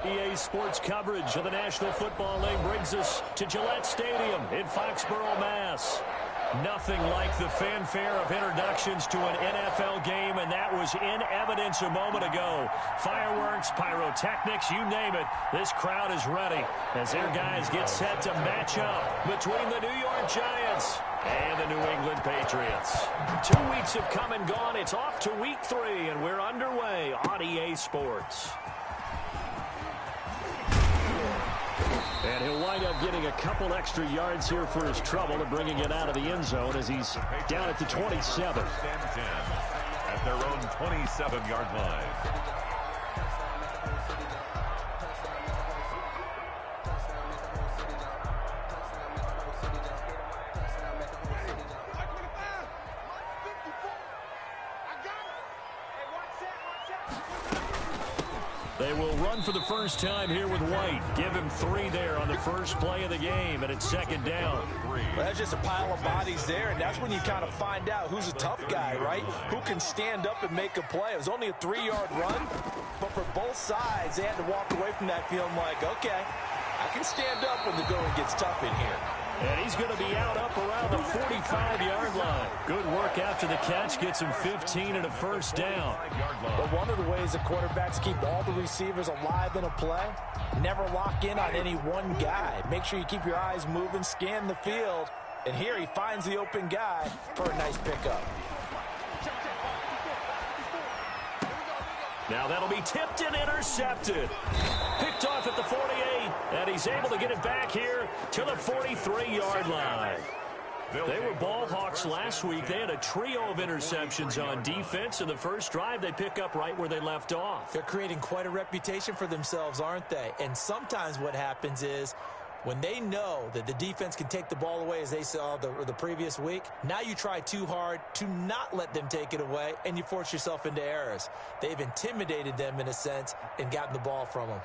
EA Sports coverage of the National Football League brings us to Gillette Stadium in Foxborough, Mass. Nothing like the fanfare of introductions to an NFL game, and that was in evidence a moment ago. Fireworks, pyrotechnics, you name it. This crowd is ready as their guys get set to match up between the New York Giants and the New England Patriots. 2 weeks have come and gone. It's off to week 3, and we're underway on EA Sports. And he'll wind up getting a couple extra yards here for his trouble and bringing it out of the end zone as he's down at the 27. At their own 27-yard line. They will run for the first time here with White. Give him 3 there on the first play of the game, and it's second down. Well, that's just a pile of bodies there, and that's when you kind of find out who's a tough guy, right? Who can stand up and make a play. It was only a 3-yard run, but for both sides, they had to walk away from that feeling like, okay, I can stand up when the going gets tough in here. And he's going to be out up around the 45-yard line. Good work after the catch. Gets him 15 and a first down. But one of the ways the quarterbacks keep all the receivers alive in a play, never lock in on any one guy. Make sure you keep your eyes moving, scan the field. And here he finds the open guy for a nice pickup. Now that'll be tipped and intercepted. Picked off at the 48, and he's able to get it back here to the 43-yard line. They were ball hawks last week. They had a trio of interceptions on defense. In the first drive, they pick up right where they left off. They're creating quite a reputation for themselves, aren't they? And sometimes what happens is when they know that the defense can take the ball away, as they saw the previous week, now you try too hard to not let them take it away, and you force yourself into errors. They've intimidated them, in a sense, and gotten the ball from them.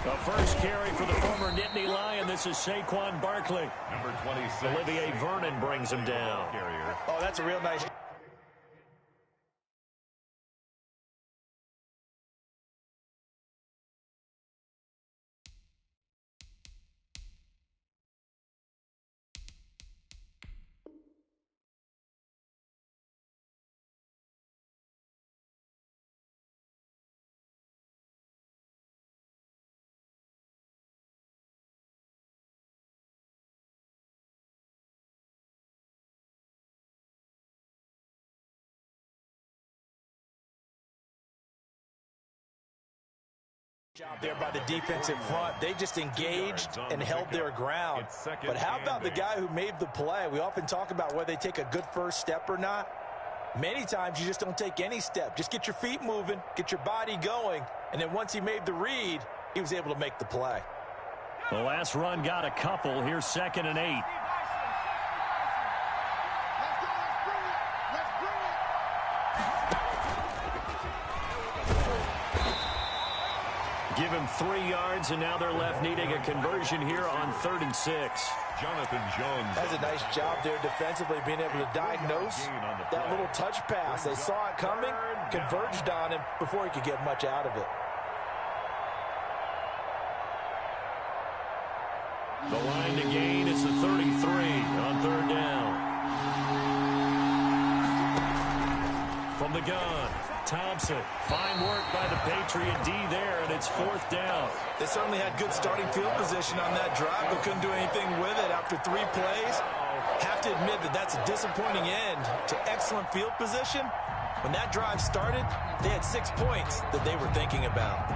The first carry for the former Nittany Lion. This is Saquon Barkley. Number 26. Olivier Vernon brings him down. Oh, that's a real nice. Job there by the defensive front. They just engaged and held their ground. But how about the guy who made the play? We often talk about whether they take a good first step or not. Many times you just don't take any step. Just get your feet moving, get your body going, and then once he made the read, he was able to make the play. The last run got a couple. Here's 2nd and 8. Give him 3 yards, and now they're left needing a conversion here on 3rd and 6. Jonathan Jones. That's a nice job there defensively, being able to diagnose that little touch pass. They saw it coming, converged on him before he could get much out of it. The line to gain is the 33 on 3rd down. From the gun, Thompson. Fine work by the Patriot D there, and it's 4th down. They certainly had good starting field position on that drive, but couldn't do anything with it after 3 plays. Have to admit that that's a disappointing end to excellent field position. When that drive started, they had 6 points that they were thinking about.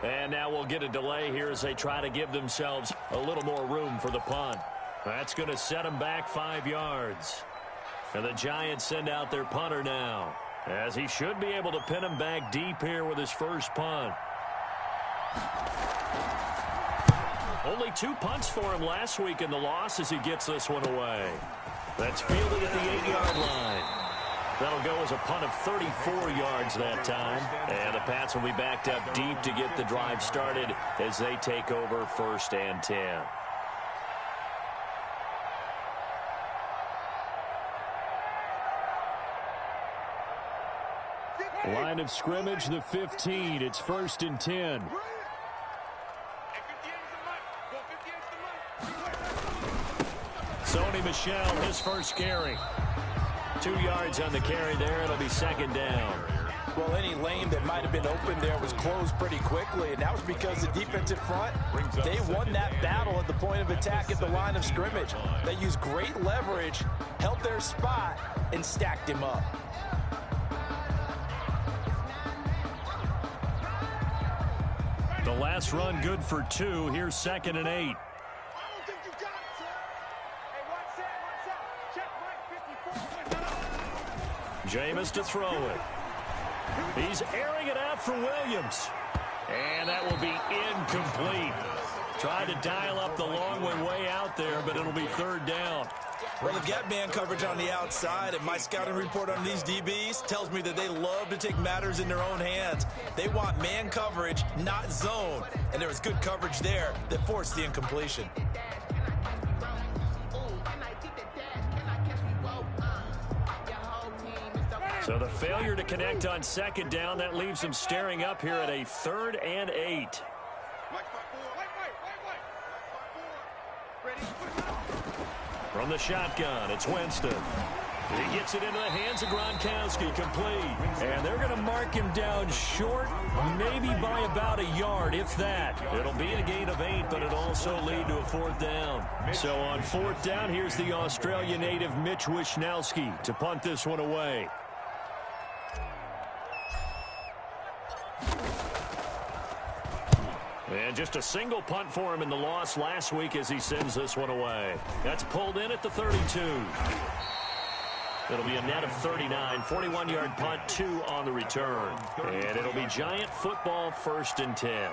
And now we'll get a delay here as they try to give themselves a little more room for the punt. That's going to set him back 5 yards. And the Giants send out their punter now, as he should be able to pin him back deep here with his first punt. Only 2 punts for him last week in the loss as he gets this one away. That's fielded at the 8-yard line. That'll go as a punt of 34 yards that time. And the Pats will be backed up deep to get the drive started as they take over 1st and 10. Line of scrimmage, the 15. It's 1st and 10. Sony Michel, his first carry. 2 yards on the carry there. It'll be 2nd down. Well, any lane that might have been open there was closed pretty quickly, and that was because the defensive front, they won that battle at the point of attack at the line of scrimmage. They used great leverage, held their spot, and stacked him up. The last run good for 2. Here's 2nd and 8. Jameis to throw it. He's airing it out for Williams. And that will be incomplete. Tried to dial up the long one way out there, but it'll be 3rd down. Well, they've got man coverage on the outside, and my scouting report on these DBs tells me that they love to take matters in their own hands. They want man coverage, not zone. And there was good coverage there that forced the incompletion. So the failure to connect on 2nd down, that leaves them staring up here at a 3rd and 8. From the shotgun, it's Winston. He gets it into the hands of Gronkowski, complete. And they're going to mark him down short, maybe by about a yard, if that. It'll be a gain of 8, but it'll also lead to a 4th down. So on 4th down, here's the Australia native Mitch Wishnowski to punt this one away. And just a single punt for him in the loss last week as he sends this one away. That's pulled in at the 32. It'll be a net of 39, 41-yard punt, 2 on the return. And it'll be Giant football 1st and 10.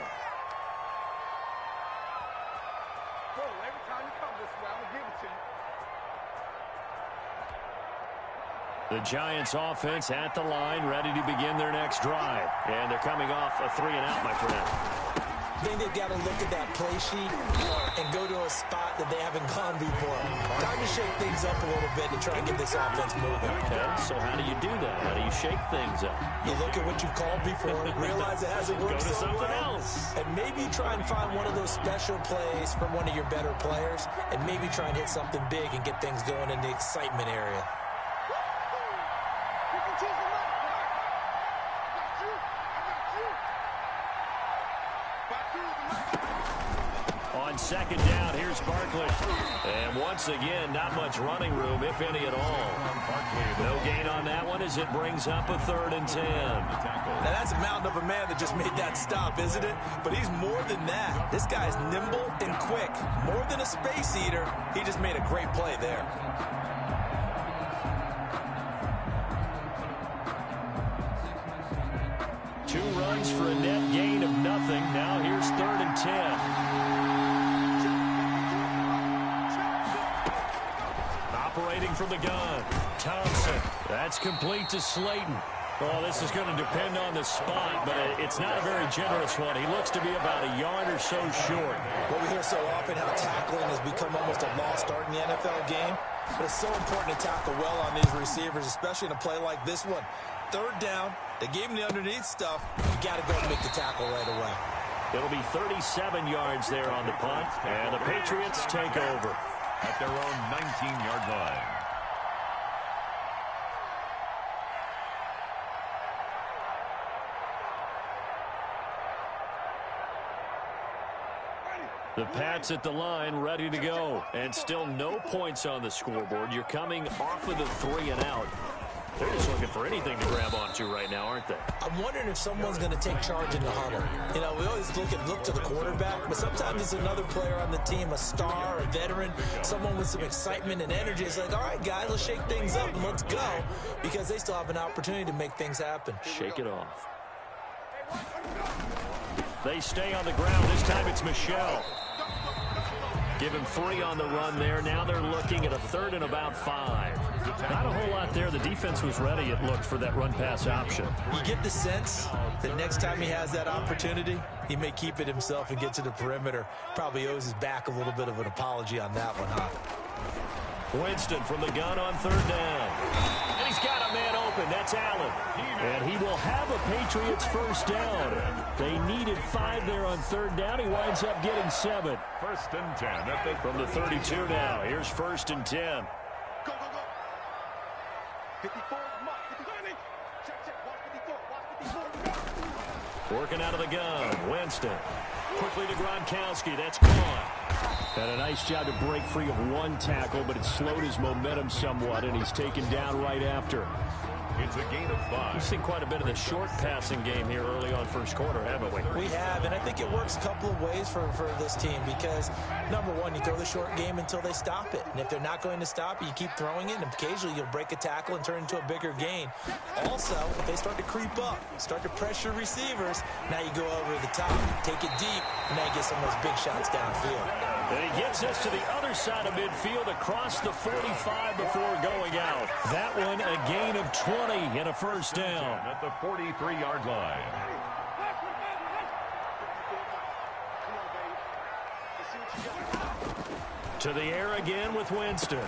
The Giants offense at the line, ready to begin their next drive. And they're coming off a 3-and-out, my friend. I think they've got to look at that play sheet and go to a spot that they haven't gone before. Time to shake things up a little bit to try and get this offense moving. Okay, so how do you do that? How do you shake things up? You look at what you've called before, realize it hasn't worked so well, else. and maybe try and find one of those special plays from one of your better players, and maybe try and hit something big and get things going in the excitement area. On 2nd down, here's Barkley. And once again, not much running room, if any at all. No gain on that one as it brings up a 3rd and 10. Now, that's a mountain of a man that just made that stop, isn't it? But he's more than that. This guy's nimble and quick. More than a space eater, he just made a great play there. Two runs for a net gain of nothing. Now here's 3rd and 10. Operating from the gun, Thompson. That's complete to Slayton. Well, this is going to depend on the spot, but it's not a very generous one. He looks to be about a yard or so short. Well, we hear so often how tackling has become almost a lost art in the NFL game. But it's so important to tackle well on these receivers, especially in a play like this one. 3rd down, they gave him the underneath stuff. You got to go and make the tackle right away. It'll be 37 yards there on the punt, and the Patriots take over at their own 19-yard line. The Pats at the line, ready to go. And still no points on the scoreboard. You're coming off of the 3-and-out. They're just looking for anything to grab onto right now, aren't they? I'm wondering if someone's going to take charge in the huddle. You know, we always look to the quarterback, but sometimes it's another player on the team, a star, a veteran, someone with some excitement and energy. It's like, all right, guys, let's shake things up and let's go, because they still have an opportunity to make things happen. Shake it off. They stay on the ground. This time it's Michel. Give him 3 on the run there. Now they're looking at a 3rd and about 5. Not a whole lot there. The defense was ready, it looked, for that run-pass option. You get the sense that next time he has that opportunity, he may keep it himself and get to the perimeter. Probably owes his back a little bit of an apology on that one, huh? Winston from the gun on 3rd down. And he's got a man open. That's Allen. And he will have a Patriots first down. They needed 5 there on 3rd down. He winds up getting 7. 1st and 10. From the 32 now. Here's 1st and 10. Go, go, go. 54, mark, 54. Check, check, watch 54, watch 54. Working out of the gun. Winston. Quickly to Gronkowski. That's gone. And a nice job to break free of 1 tackle, but it slowed his momentum somewhat, and he's taken down right after. It's a gain of 5. We've seen quite a bit of the short passing game here early on first quarter, haven't we? We have, and I think it works a couple of ways for this team because, number one, you throw the short game until they stop it. And if they're not going to stop it, you keep throwing it, and occasionally you'll break a tackle and turn it into a bigger gain. Also, if they start to creep up, start to pressure receivers, now you go over the top, take it deep, and now you get some of those big shots downfield. And he gets us to the other side of midfield across the 45 before going out. That one a gain of 20 and a first down. At the 43-yard line. To the air again with Winston.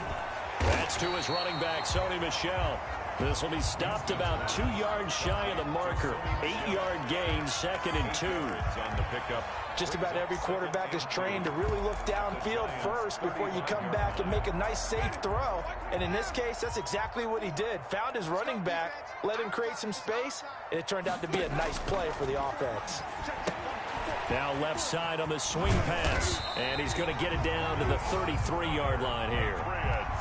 That's to his running back, Sony Michel. This will be stopped about 2 yards shy of the marker. 8-yard gain, 2nd and 2. On the pickup. Just about every quarterback is trained to really look downfield first before you come back and make a nice, safe throw. And in this case, that's exactly what he did. Found his running back, let him create some space, and it turned out to be a nice play for the offense. Now left side on the swing pass. And he's going to get it down to the 33-yard line here.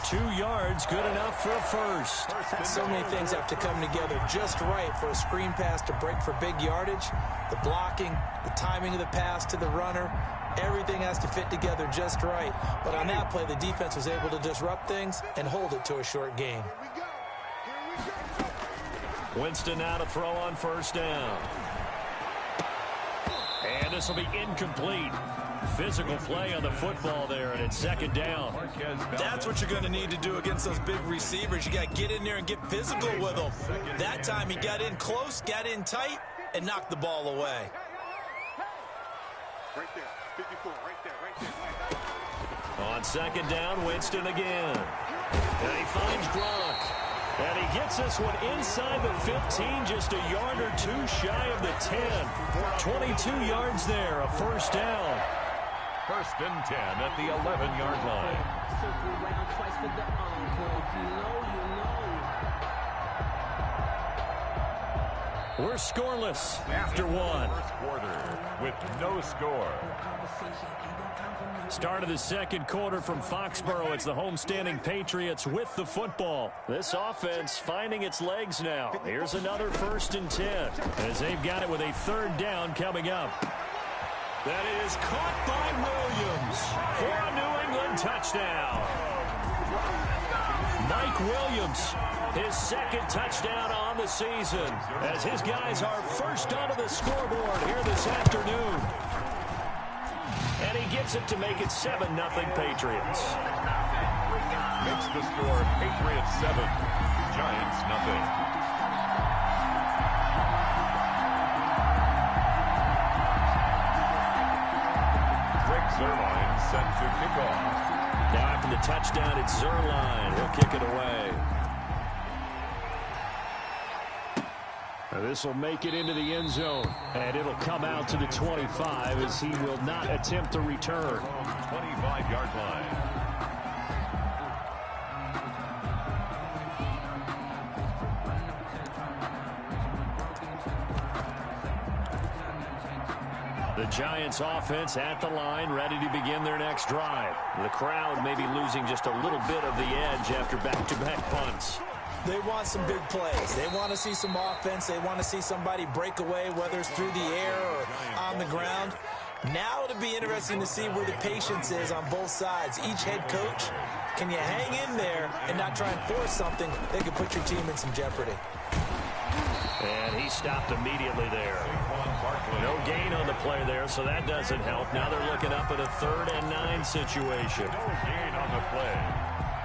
2 yards, good enough for a first. So many things have to come together just right for a screen pass to break for big yardage. The blocking, the timing of the pass to the runner, everything has to fit together just right. But on that play, the defense was able to disrupt things and hold it to a short gain. Winston now to throw on first down. And this will be incomplete. Physical play on the football there, and it's 2nd down. That's what you're going to need to do against those big receivers. You got to get in there and get physical with them. That time he got in close, got in tight, and knocked the ball away. Right there, 54, right there. On 2nd down, Winston again. And he finds Gronk. And he gets this one inside the 15, just a yard or 2 shy of the 10. 22 yards there, a first down. 1st and 10 at the 11-yard line. Circle around twice for the encore. If you know, you know. We're scoreless after 1. First quarter with no score. Start of the 2nd quarter from Foxborough. It's the homestanding Patriots with the football. This offense finding its legs now. Here's another 1st and 10 as they've got it with a 3rd down coming up. That is caught by Williams for a New England touchdown. Mike Williams, his 2nd touchdown on the season as his guys are first onto the scoreboard here this afternoon. And he gets it to make it 7-0 Patriots. Makes the score Patriots 7, Giants 0. Zerline set to kick off. Now after the touchdown, it's Zerline. He'll kick it away. Now this will make it into the end zone, and it'll come out to the 25 as he will not attempt to return. 25-yard line. The Giants offense at the line, ready to begin their next drive. The crowd may be losing just a little bit of the edge after back-to-back punts. They want some big plays. They want to see some offense. They want to see somebody break away, whether it's through the air or on the ground. Now it'll be interesting to see where the patience is on both sides. Each head coach, can you hang in there and not try and force something that could put your team in some jeopardy? And he stopped immediately there. No gain on the play there, so that doesn't help. Now they're looking up at a 3rd and 9 situation. No gain on the play.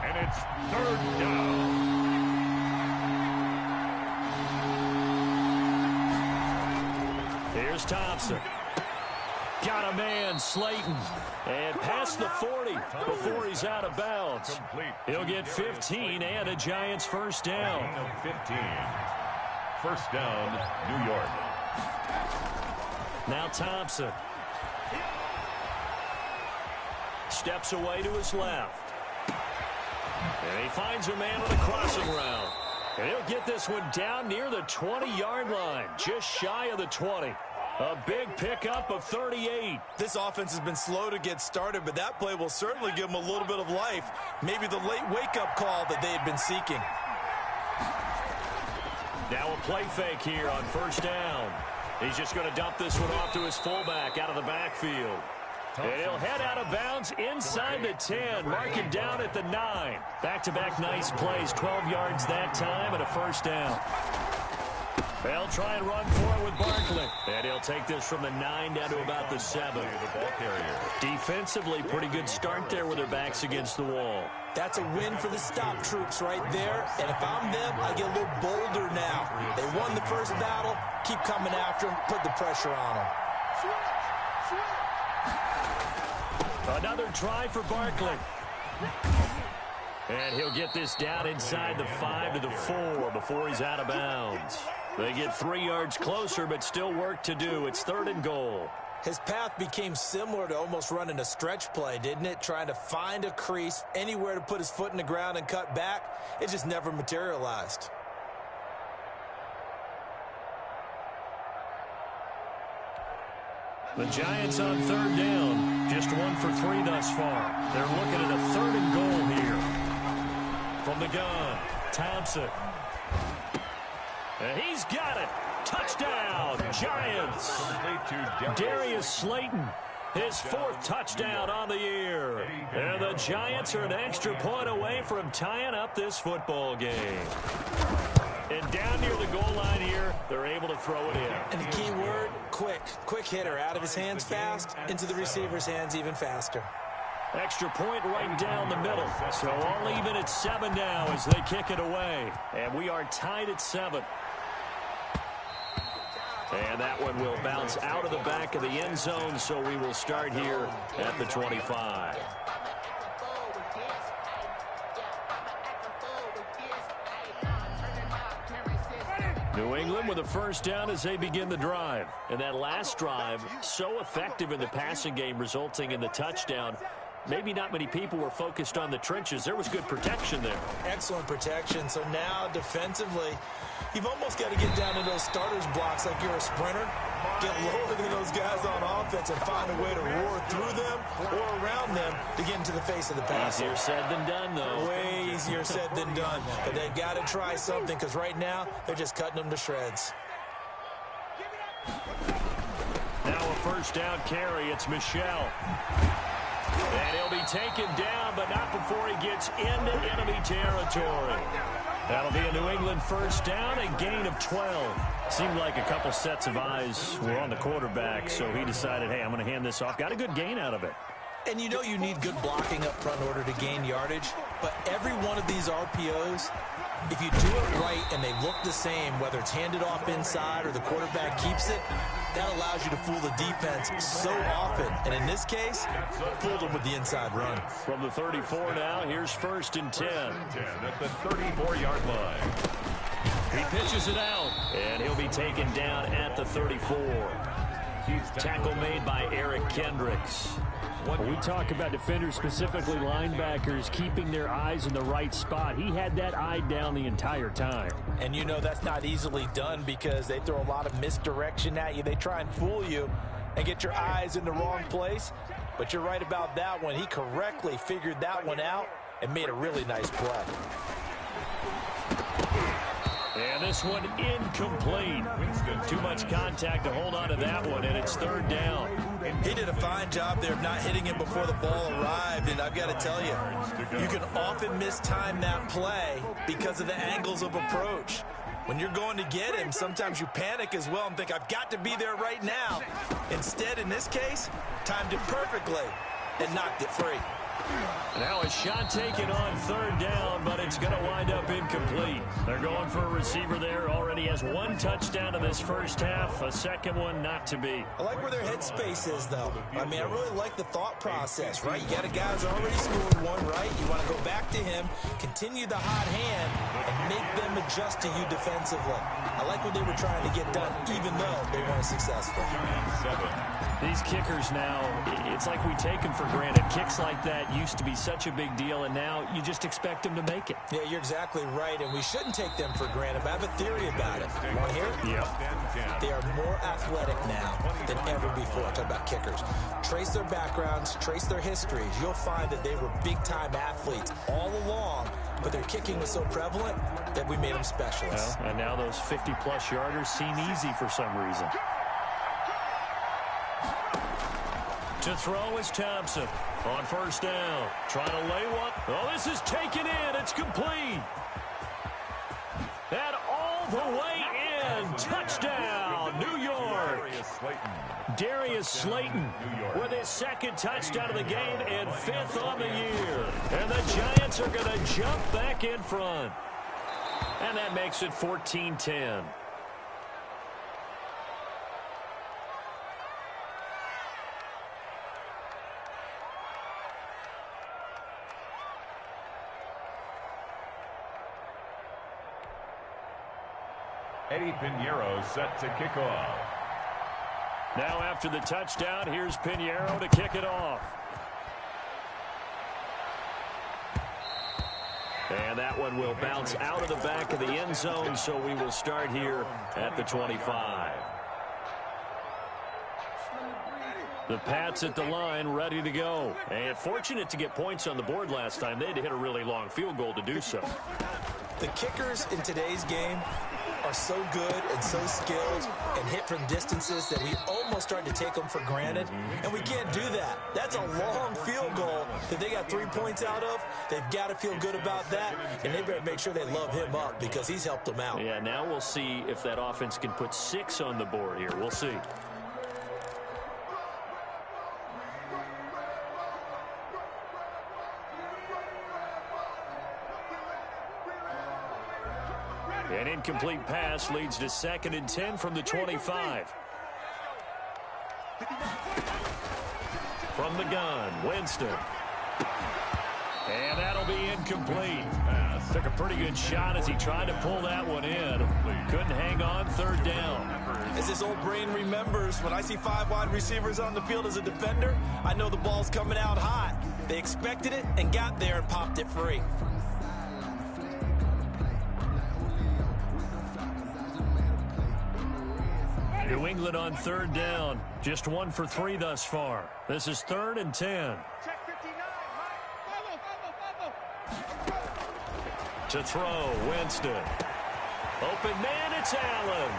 And it's 3rd down. Here's Thompson. Got a man, Slayton. And past the 40 before he's out of bounds. He'll get 15 and a Giants first down. 15. First down, New York. Now Thompson. Steps away to his left. And he finds a man on a crossing route. And he'll get this one down near the 20-yard line, just shy of the 20. A big pickup of 38. This offense has been slow to get started, but that play will certainly give them a little bit of life. Maybe the late wake-up call that they had been seeking. Now a play fake here on first down. He's just going to dump this one off to his fullback out of the backfield. And he'll head out of bounds inside the 10. Mark it down at the 9. Back-to-back nice plays. 12 yards that time and a first down. They'll try and run for it with Barkley. And he'll take this from the 9 down to about the 7. Defensively, pretty good start there with their backs against the wall. That's a win for the stop troops right there. And if I'm them, I get a little bolder now. They won the first battle. Keep coming after them. Put the pressure on them. Another try for Barkley. And he'll get this down inside the 5 to the 4 before he's out of bounds. They get 3 yards closer, but still work to do. It's 3rd and goal. His path became similar to almost running a stretch play, didn't it? Trying to find a crease, anywhere to put his foot in the ground and cut back. It just never materialized. The Giants on 3rd down. Just 1 for 3 thus far. They're looking at a 3rd and goal here. From the gun, Thompson. And he's got it. Touchdown, Giants. Darius Slayton, his 4th touchdown on the year. And the Giants are an extra point away from tying up this football game. And down near the goal line here, they're able to throw it in. And the key word, quick. Quick hitter. Out of his hands fast, into the receiver's hands even faster. Extra point right down the middle. So all even at 7 now as they kick it away. And we are tied at 7. And that one will bounce out of the back of the end zone, so we will start here at the 25. New England with a first down as they begin the drive. And that last drive, so effective in the passing game, resulting in the touchdown. Maybe not many people were focused on the trenches. There was good protection there. Excellent protection. So now defensively, you've almost got to get down to those starters blocks like you're a sprinter. Get lower than those guys on offense and find a way to roar through them or around them to get into the face of the passer. Easier said than done, though. Way easier said than done. But they've got to try something because right now they're just cutting them to shreds. Now a first down carry. It's Michel. And he'll be taken down, but not before he gets into enemy territory. That'll be a New England first down, a gain of 12. Seemed like a couple sets of eyes were on the quarterback, so he decided, hey, I'm going to hand this off. Got a good gain out of it. And you know you need good blocking up front in order to gain yardage, but every one of these RPOs, if you do it right and they look the same, whether it's handed off inside or the quarterback keeps it, that allows you to fool the defense so often. And in this case, fooled them with the inside run. From the 34 now, here's 1st and 10. At the 34-yard line. He pitches it out, and he'll be taken down at the 34. Tackle made by Eric Kendricks. When we talk about defenders, specifically linebackers, keeping their eyes in the right spot, he had that eye down the entire time. And you know that's not easily done because they throw a lot of misdirection at you. They try and fool you and get your eyes in the wrong place. But you're right about that one. He correctly figured that one out and made a really nice play. And this one incomplete. Too much contact to hold on to that one, and it's third down. He did a fine job there of not hitting him before the ball arrived, and I've got to tell you, you can often mistime that play because of the angles of approach. When you're going to get him, sometimes you panic as well and think, I've got to be there right now. Instead, in this case, timed it perfectly and knocked it free. Now a shot taken on third down, but it's going to wind up incomplete. They're going for a receiver there. Already has one touchdown in this first half. A second one not to be. I like where their headspace is, though. I mean, I really like the thought process, right? You got a guy who's already scored one, right? You want to go back to him, continue the hot hand, and make them adjust to you defensively. I like what they were trying to get done, even though they weren't successful. These kickers now, it's like we take them for granted. Kicks like that used to be such a big deal, and now you just expect them to make it. Yeah, you're exactly right, and we shouldn't take them for granted, but I have a theory about it. You want to hear it? Yep. They are more athletic now than ever before. Talk about kickers. Trace their backgrounds, trace their histories. You'll find that they were big-time athletes all along, but their kicking was so prevalent that we made them specialists. Well, and now those 50-plus yarders seem easy for some reason. To throw is Thompson on first down. Trying to lay one. Oh, this is taken in. It's complete. And all the way in. Touchdown, New York. Darius Slayton with his second touchdown of the game and fifth on the year. And the Giants are going to jump back in front. And that makes it 14-10. Eddie Pinheiro set to kick off. Now after the touchdown, here's Pinheiro to kick it off. And that one will bounce out of the back of the end zone, so we will start here at the 25. The Pats at the line, ready to go. And fortunate to get points on the board last time. They had to hit a really long field goal to do so. The kickers in today's game are so good and so skilled and hit from distances that we almost start to take them for granted, and we can't do that. That's a long field goal that they got 3 points out of. They've got to feel good about that, and they better make sure they love him up because he's helped them out. Yeah, now we'll see if that offense can put 6 on the board here. We'll see. An incomplete pass leads to 2nd and 10 from the 25. From the gun, Winston. And that'll be incomplete. Took a pretty good shot as he tried to pull that one in. Couldn't hang on, third down. As this old brain remembers, when I see 5 wide receivers on the field as a defender, I know the ball's coming out hot. They expected it and got there and popped it free. New England on third down. Just 1 for 3 thus far. This is 3rd and 10. To throw, Winston. Open man, it's Allen.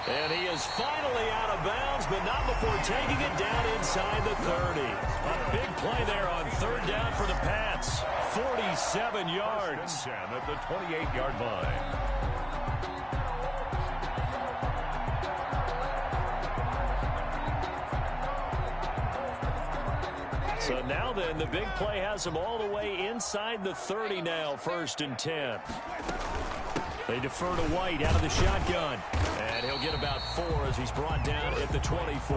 And he is finally out of bounds, but not before taking it down inside the 30. A big play there on third down for the Pats. 47 yards. At the 28-yard line. So now then, the big play has him all the way inside the 30 now, 1st and 10. They defer to White out of the shotgun. And he'll get about 4 as he's brought down at the 24.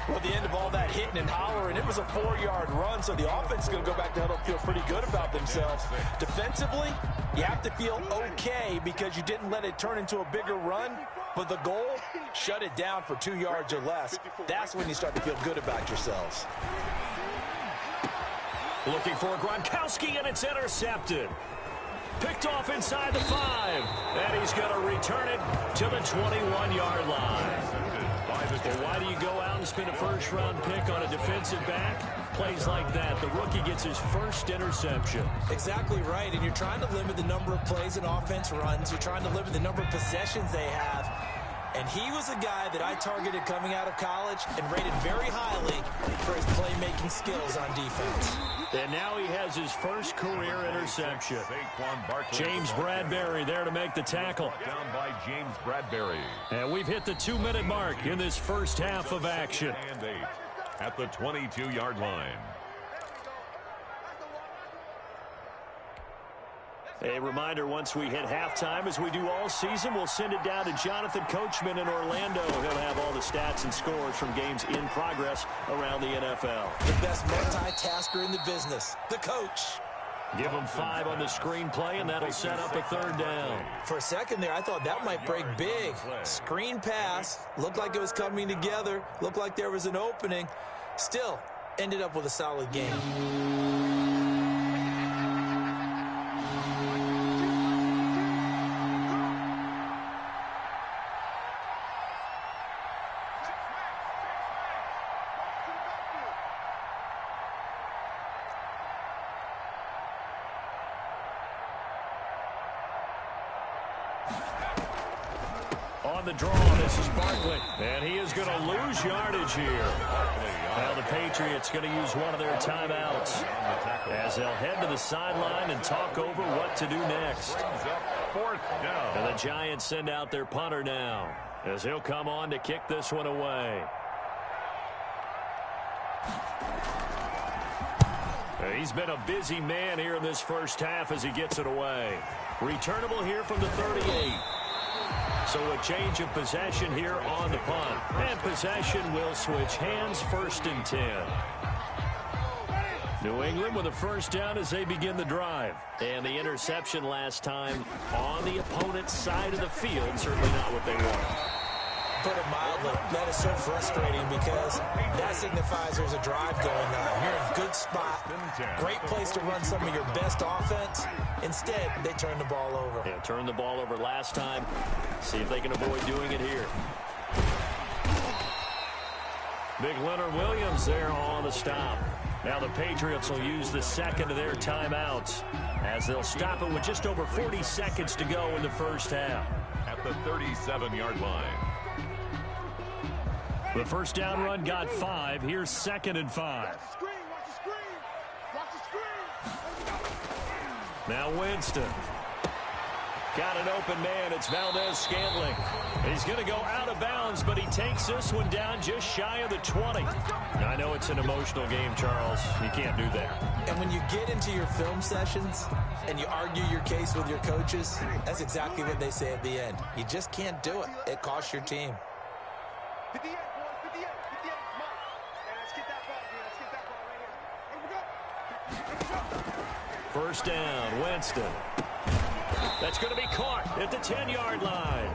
Well, at the end of all that hitting and hollering, it was a 4-yard run, so the offense is going to go back to huddle, feel pretty good about themselves. Defensively, you have to feel okay because you didn't let it turn into a bigger run, but the goal, shut it down for 2 yards or less. That's when you start to feel good about yourselves. Looking for Gronkowski, and it's intercepted. Picked off inside the 5, and he's going to return it to the 21-yard line. Well, why do you go out and spend a first-round pick on a defensive back? plays like that, the rookie gets his first interception. Exactly right, and you're trying to limit the number of plays an offense runs. You're trying to limit the number of possessions they have. And he was a guy that I targeted coming out of college and rated very highly for his playmaking skills on defense. And now he has his first career interception. James Bradbury there to make the tackle. Down by James Bradbury. And we've hit the 2-minute mark in this first half of action. And 8 at the 22-yard line. A reminder, once we hit halftime, as we do all season, we'll send it down to Jonathan Coachman in Orlando. He'll have all the stats and scores from games in progress around the NFL. The best multitasker in the business, the coach. Give him 5 on the screenplay, and that'll set up a third down. For a second there, I thought that might break big. Screen pass, looked like it was coming together, looked like there was an opening. Still, ended up with a solid game. On the draw, this is Barkley. And he is going to lose yardage here. Now the Patriots going to use one of their timeouts as they'll head to the sideline and talk over what to do next. Fourth down. And the Giants send out their punter now as he'll come on to kick this one away. He's been a busy man here in this first half as he gets it away. Returnable here from the 38. So a change of possession here on the punt. And possession will switch hands, 1st and 10. New England with a first down as they begin the drive. And the interception last time on the opponent's side of the field. Certainly not what they want. Put it mildly, that is so frustrating because that signifies there's a drive going on. You're in a good spot, great place to run some of your best offense. Instead, they turn the ball over. Yeah, turned the ball over last time. See if they can avoid doing it here. Big Leonard Williams there on the stop. Now the Patriots will use the second of their timeouts as they'll stop it with just over 40 seconds to go in the first half. At the 37-yard line. The first down run got 5. Here's 2nd and 5. Now Winston. Got an open man. It's Valdez-Scantling. He's going to go out of bounds, but he takes this one down just shy of the 20. I know it's an emotional game, Charles. You can't do that. And when you get into your film sessions and you argue your case with your coaches, that's exactly what they say at the end. You just can't do it. It costs your team. 58, boys, 58, 58, Mike. And let's get that ball, dude. Let's get that ball right here. Here we go. First down, Winston. That's going to be caught at the 10-yard line.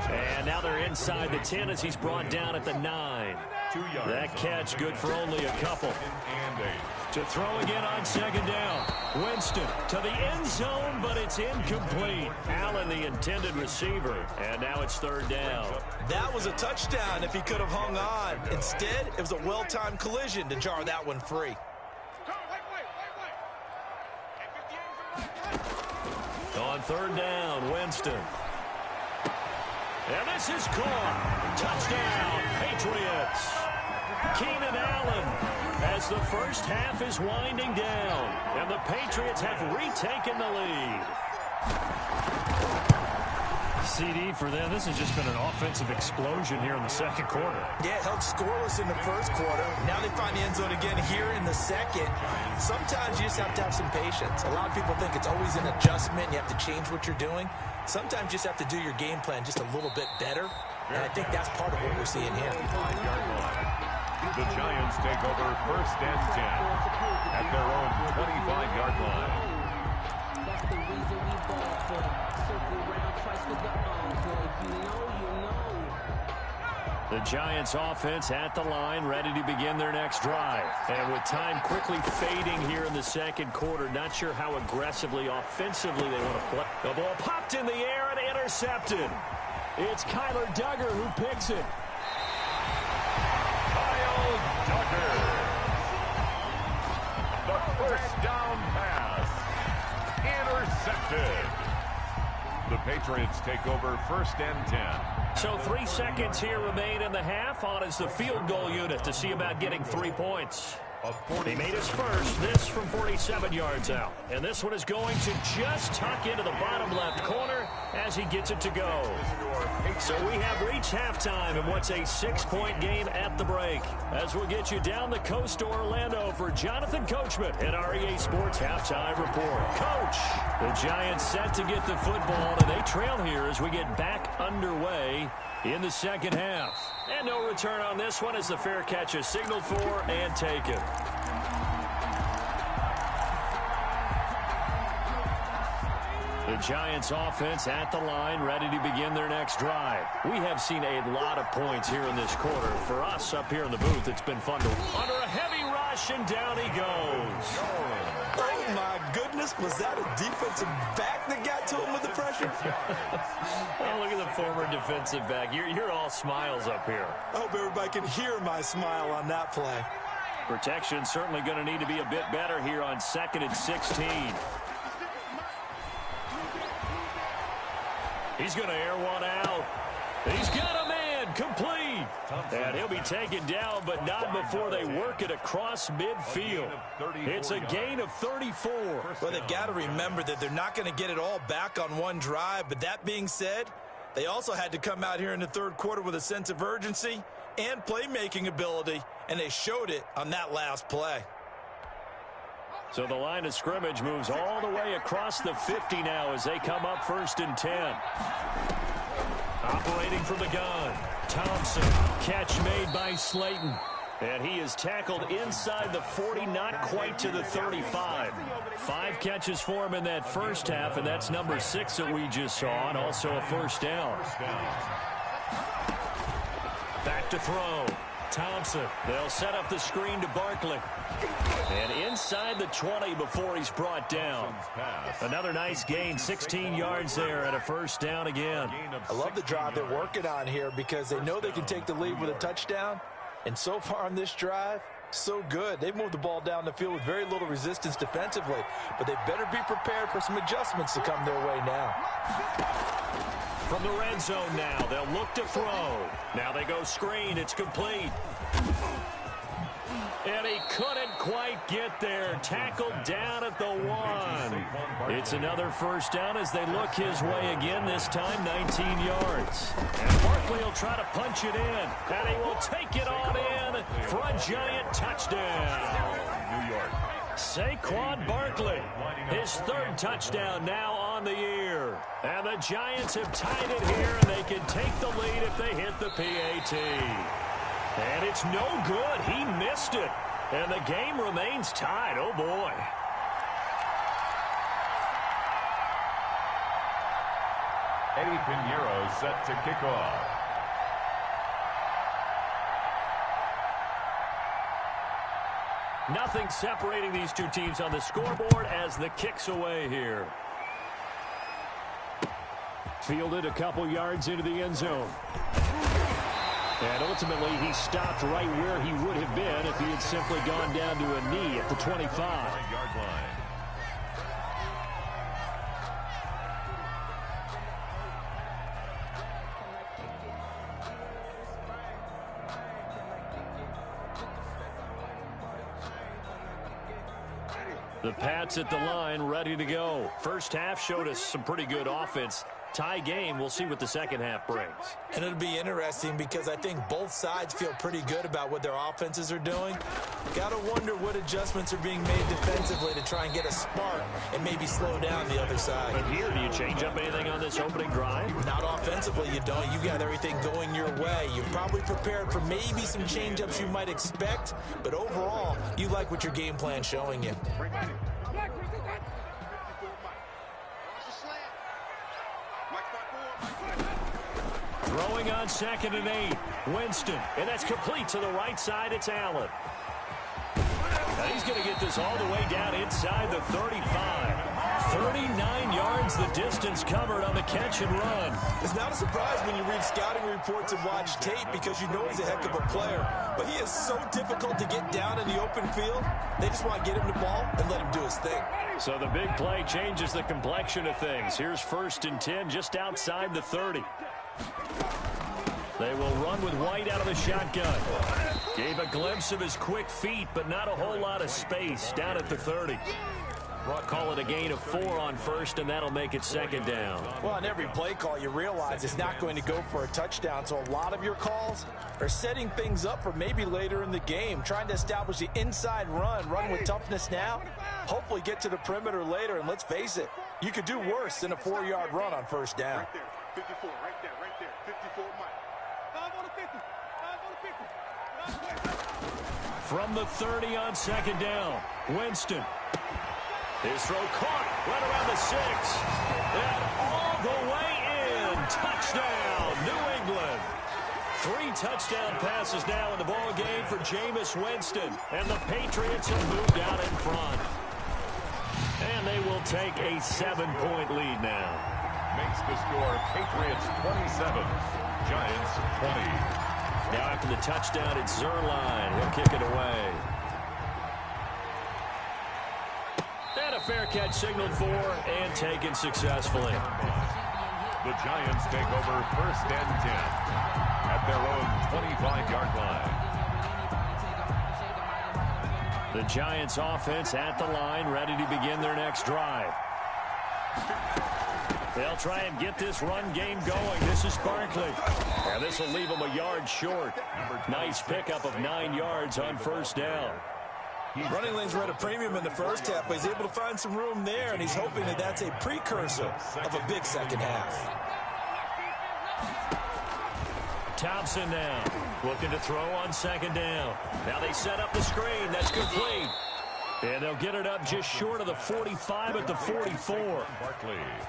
And now they're inside the 10 as he's brought down at the 9. 2 yards. That catch good for only a couple. To throw again on 2nd down. Winston to the end zone, but it's incomplete. Allen, the intended receiver. And now it's 3rd down. That was a touchdown if he could have hung on. Instead, it was a well-timed collision to jar that one free. On 3rd down, Winston. And this is caught. Touchdown, Patriots. Keenan Allen as the first half is winding down. And the Patriots have retaken the lead. CD for them. This has just been an offensive explosion here in the second quarter. Yeah, held scoreless in the first quarter. Now they find the end zone again here in the second. Sometimes you just have to have some patience. A lot of people think it's always an adjustment. You have to change what you're doing. Sometimes you just have to do your game plan just a little bit better. And I think that's part of what we're seeing here. The Giants take over 1st and 10 at their own 25-yard line. That's the reason we ball for. Circle around twice with the encore. If you know, you know. The Giants offense at the line, ready to begin their next drive. And with time quickly fading here in the second quarter, not sure how aggressively, offensively they want to play. The ball popped in the air and intercepted. It's Kyler Duggar who picks it. First down pass. Intercepted. The Patriots take over 1st and 10. So 3 seconds here remain in the half. On is the field goal unit to see about getting 3 points. He made his first, this from 47 yards out. And this one is going to just tuck into the bottom left corner as he gets it to go. So we have reached halftime in what's a 6-point game at the break. As we'll get you down the coast to Orlando for Jonathan Coachman at REA Sports Halftime Report. Coach, the Giants set to get the football, and they trail here as we get back underway in the second half. And no return on this one as the fair catch is signaled for and taken. The Giants offense at the line, ready to begin their next drive. We have seen a lot of points here in this quarter. For us up here in the booth, it's been fun to under a heavy rush, and down he goes. Oh, my goodness. Was that a defensive back that got to him with the pressure? Oh, look at the former defensive back. You're all smiles up here. I hope everybody can hear my smile on that play. Protection certainly going to need to be a bit better here on 2nd and 16. He's going to air one out. He's got a man complete. And he'll be taken down, but not before they work it across midfield. It's a gain of 34. Well, they've got to remember that they're not going to get it all back on one drive. But that being said, they also had to come out here in the third quarter with a sense of urgency and playmaking ability, and they showed it on that last play. So the line of scrimmage moves all the way across the 50 now as they come up 1st and 10. Operating from the gun, Thompson. Catch made by Slayton. And he is tackled inside the 40, not quite to the 35. 5 catches for him in that first half, and that's number 6 that we just saw, and also a first down. Back to throw. Thompson. They'll set up the screen to Barkley. And inside the 20 before he's brought down. Another nice gain, 16 yards there and a first down again. I love the drive they're working on here because they know they can take the lead with a touchdown. And so far on this drive, so good. They've moved the ball down the field with very little resistance defensively. But they better be prepared for some adjustments to come their way now. From the red zone now, they'll look to throw. Now they go screen. It's complete. And he couldn't quite get there. Tackled down at the 1. It's another first down as they look his way again, this time 19 yards. And Barkley will try to punch it in. And he will take it on in for a Giant touchdown. New York. Saquon Barkley, his 3rd touchdown now on the year. And the Giants have tied it here, and they can take the lead if they hit the PAT. And it's no good. He missed it. And the game remains tied. Oh, boy. Eddie Pinheiro set to kick off. Nothing separating these two teams on the scoreboard as the kick's away here. Fielded a couple yards into the end zone. And ultimately, he stopped right where he would have been if he had simply gone down to a knee at the 25-yard line. The Pats at the line, ready to go. First half showed us some pretty good offense. Tie game, we'll see what the second half brings. And it'll be interesting because I think both sides feel pretty good about what their offenses are doing. Got to wonder what adjustments are being made defensively to try and get a spark and maybe slow down the other side. But here, do you change up anything on this opening drive? Not offensively, you don't. You got everything going your way. You've probably prepared for maybe some change-ups you might expect, but overall, you like what your game plan's showing you. Throwing on 2nd and 8. Winston. And that's complete to the right side. It's Allen. Now he's going to get this all the way down inside the 35. 39 yards the distance covered on the catch and run. It's not a surprise when you read scouting reports and watch tape because you know he's a heck of a player. But he is so difficult to get down in the open field. They just want to get him the ball and let him do his thing. So the big play changes the complexion of things. Here's 1st and 10 just outside the 30. They will run with White out of the shotgun. Gave a glimpse of his quick feet, but not a whole lot of space down at the 30. Call it a gain of 4 on 1st, and that'll make it 2nd down. Well, on every play call, you realize it's not going to go for a touchdown, so a lot of your calls are setting things up for maybe later in the game, trying to establish the inside run with toughness now, hopefully get to the perimeter later, and let's face it, you could do worse than a 4-yard run on 1st down. Right there, 54, right there, 54 Mike. 5 on the 50, 5 on the 50. From the 30 on 2nd down, Winston. His throw caught right around the 6. And all the way in. Touchdown, New England. 3 touchdown passes now in the ball game for Jameis Winston. And the Patriots have moved out in front. And they will take a 7-point lead now. Makes the score Patriots 27, Giants 20. Now after the touchdown, it's Zerline. He'll kick it away. And a fair catch signaled for and taken successfully. The Giants take over 1st and 10 at their own 25-yard line. The Giants offense at the line, ready to begin their next drive. They'll try and get this run game going. This is Barkley. And this will leave them a yard short. Nice pickup of 9 yards on 1st down. Running lanes were at a premium in the first half, but he's able to find some room there, and he's hoping that that's a precursor of a big second half. Thompson now looking to throw on 2nd down. Now they set up the screen. That's complete. And they'll get it up just short of the 45 at the 44.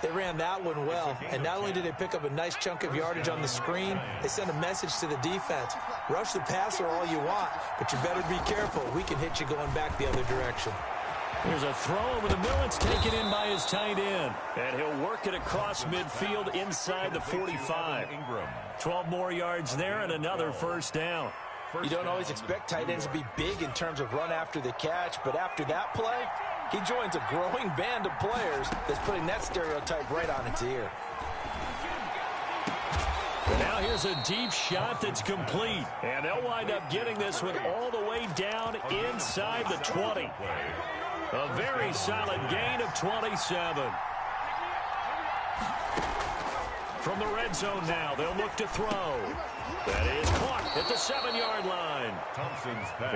They ran that one well, and not only did they pick up a nice chunk of yardage on the screen, they sent a message to the defense. Rush the passer all you want, but you better be careful. We can hit you going back the other direction. Here's a throw over the middle. It's taken in by his tight end. And he'll work it across midfield inside the 45. 12 more yards there and another 1st down. You don't always expect tight ends to be big in terms of run after the catch, but after that play, he joins a growing band of players that's putting that stereotype right on its ear. Now here's a deep shot that's complete. And they'll wind up getting this one all the way down inside the 20. A very solid gain of 27. From the red zone now, they'll look to throw. That is caught at the 7-yard line.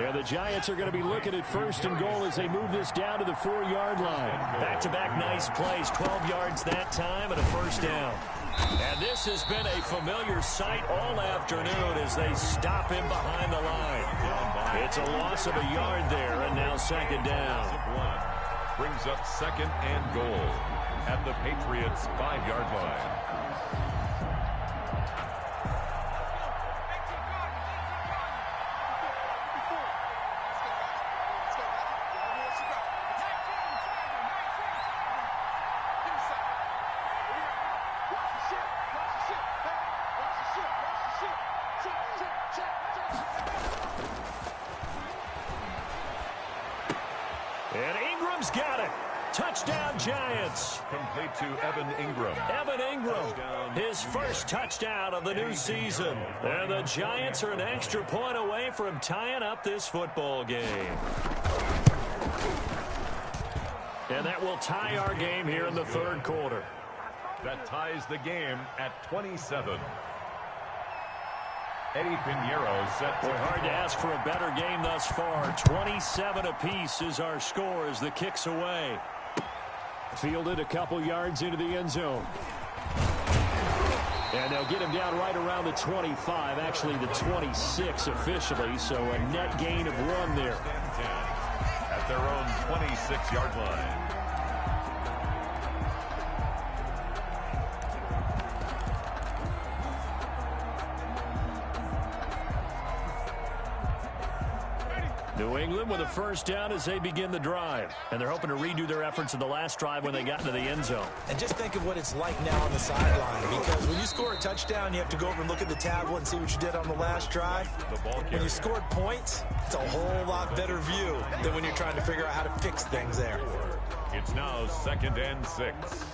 And the Giants are going to be looking at 1st and goal as they move this down to the 4-yard line. Back-to-back nice plays, 12 yards that time and a 1st down. And this has been a familiar sight all afternoon as they stop him behind the line. It's a loss of a yard there, and now 2nd down. Brings up 2nd and goal at the Patriots' 5-yard line. And Ingram's got it. Touchdown, Giants. Complete to Evan Ingram. Evan Ingram, his first touchdown of the new season. And the Giants are an extra point away from tying up this football game. And that will tie our game here in the 3rd quarter. That ties the game at 27. Eddie Pinheiro set to... Hard to ask for a better game thus far. 27 apiece is our score as the kick's away. Fielded a couple yards into the end zone. And they'll get him down right around the 25, actually the 26 officially, so a net gain of 1 there. At their own 26-yard line. New England with a first down as they begin the drive. And they're hoping to redo their efforts in the last drive when they got into the end zone. And just think of what it's like now on the sideline. Because when you score a touchdown, you have to go over and look at the tablet and see what you did on the last drive. When you scored points, it's a whole lot better view than when you're trying to figure out how to fix things there. It's now 2nd and 6.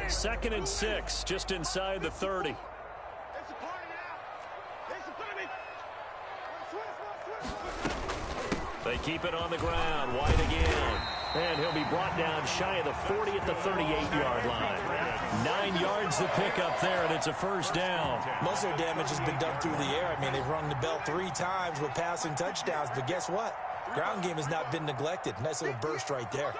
Second and 6, just inside the 30. They keep it on the ground. White again. And he'll be brought down shy of the 40 at the 38-yard line. 9 yards to pick up there, and it's a first down. Most of their damage has been done through the air. I mean, they've rung the bell 3 times with passing touchdowns, but guess what? Ground game has not been neglected. Nice little burst right there.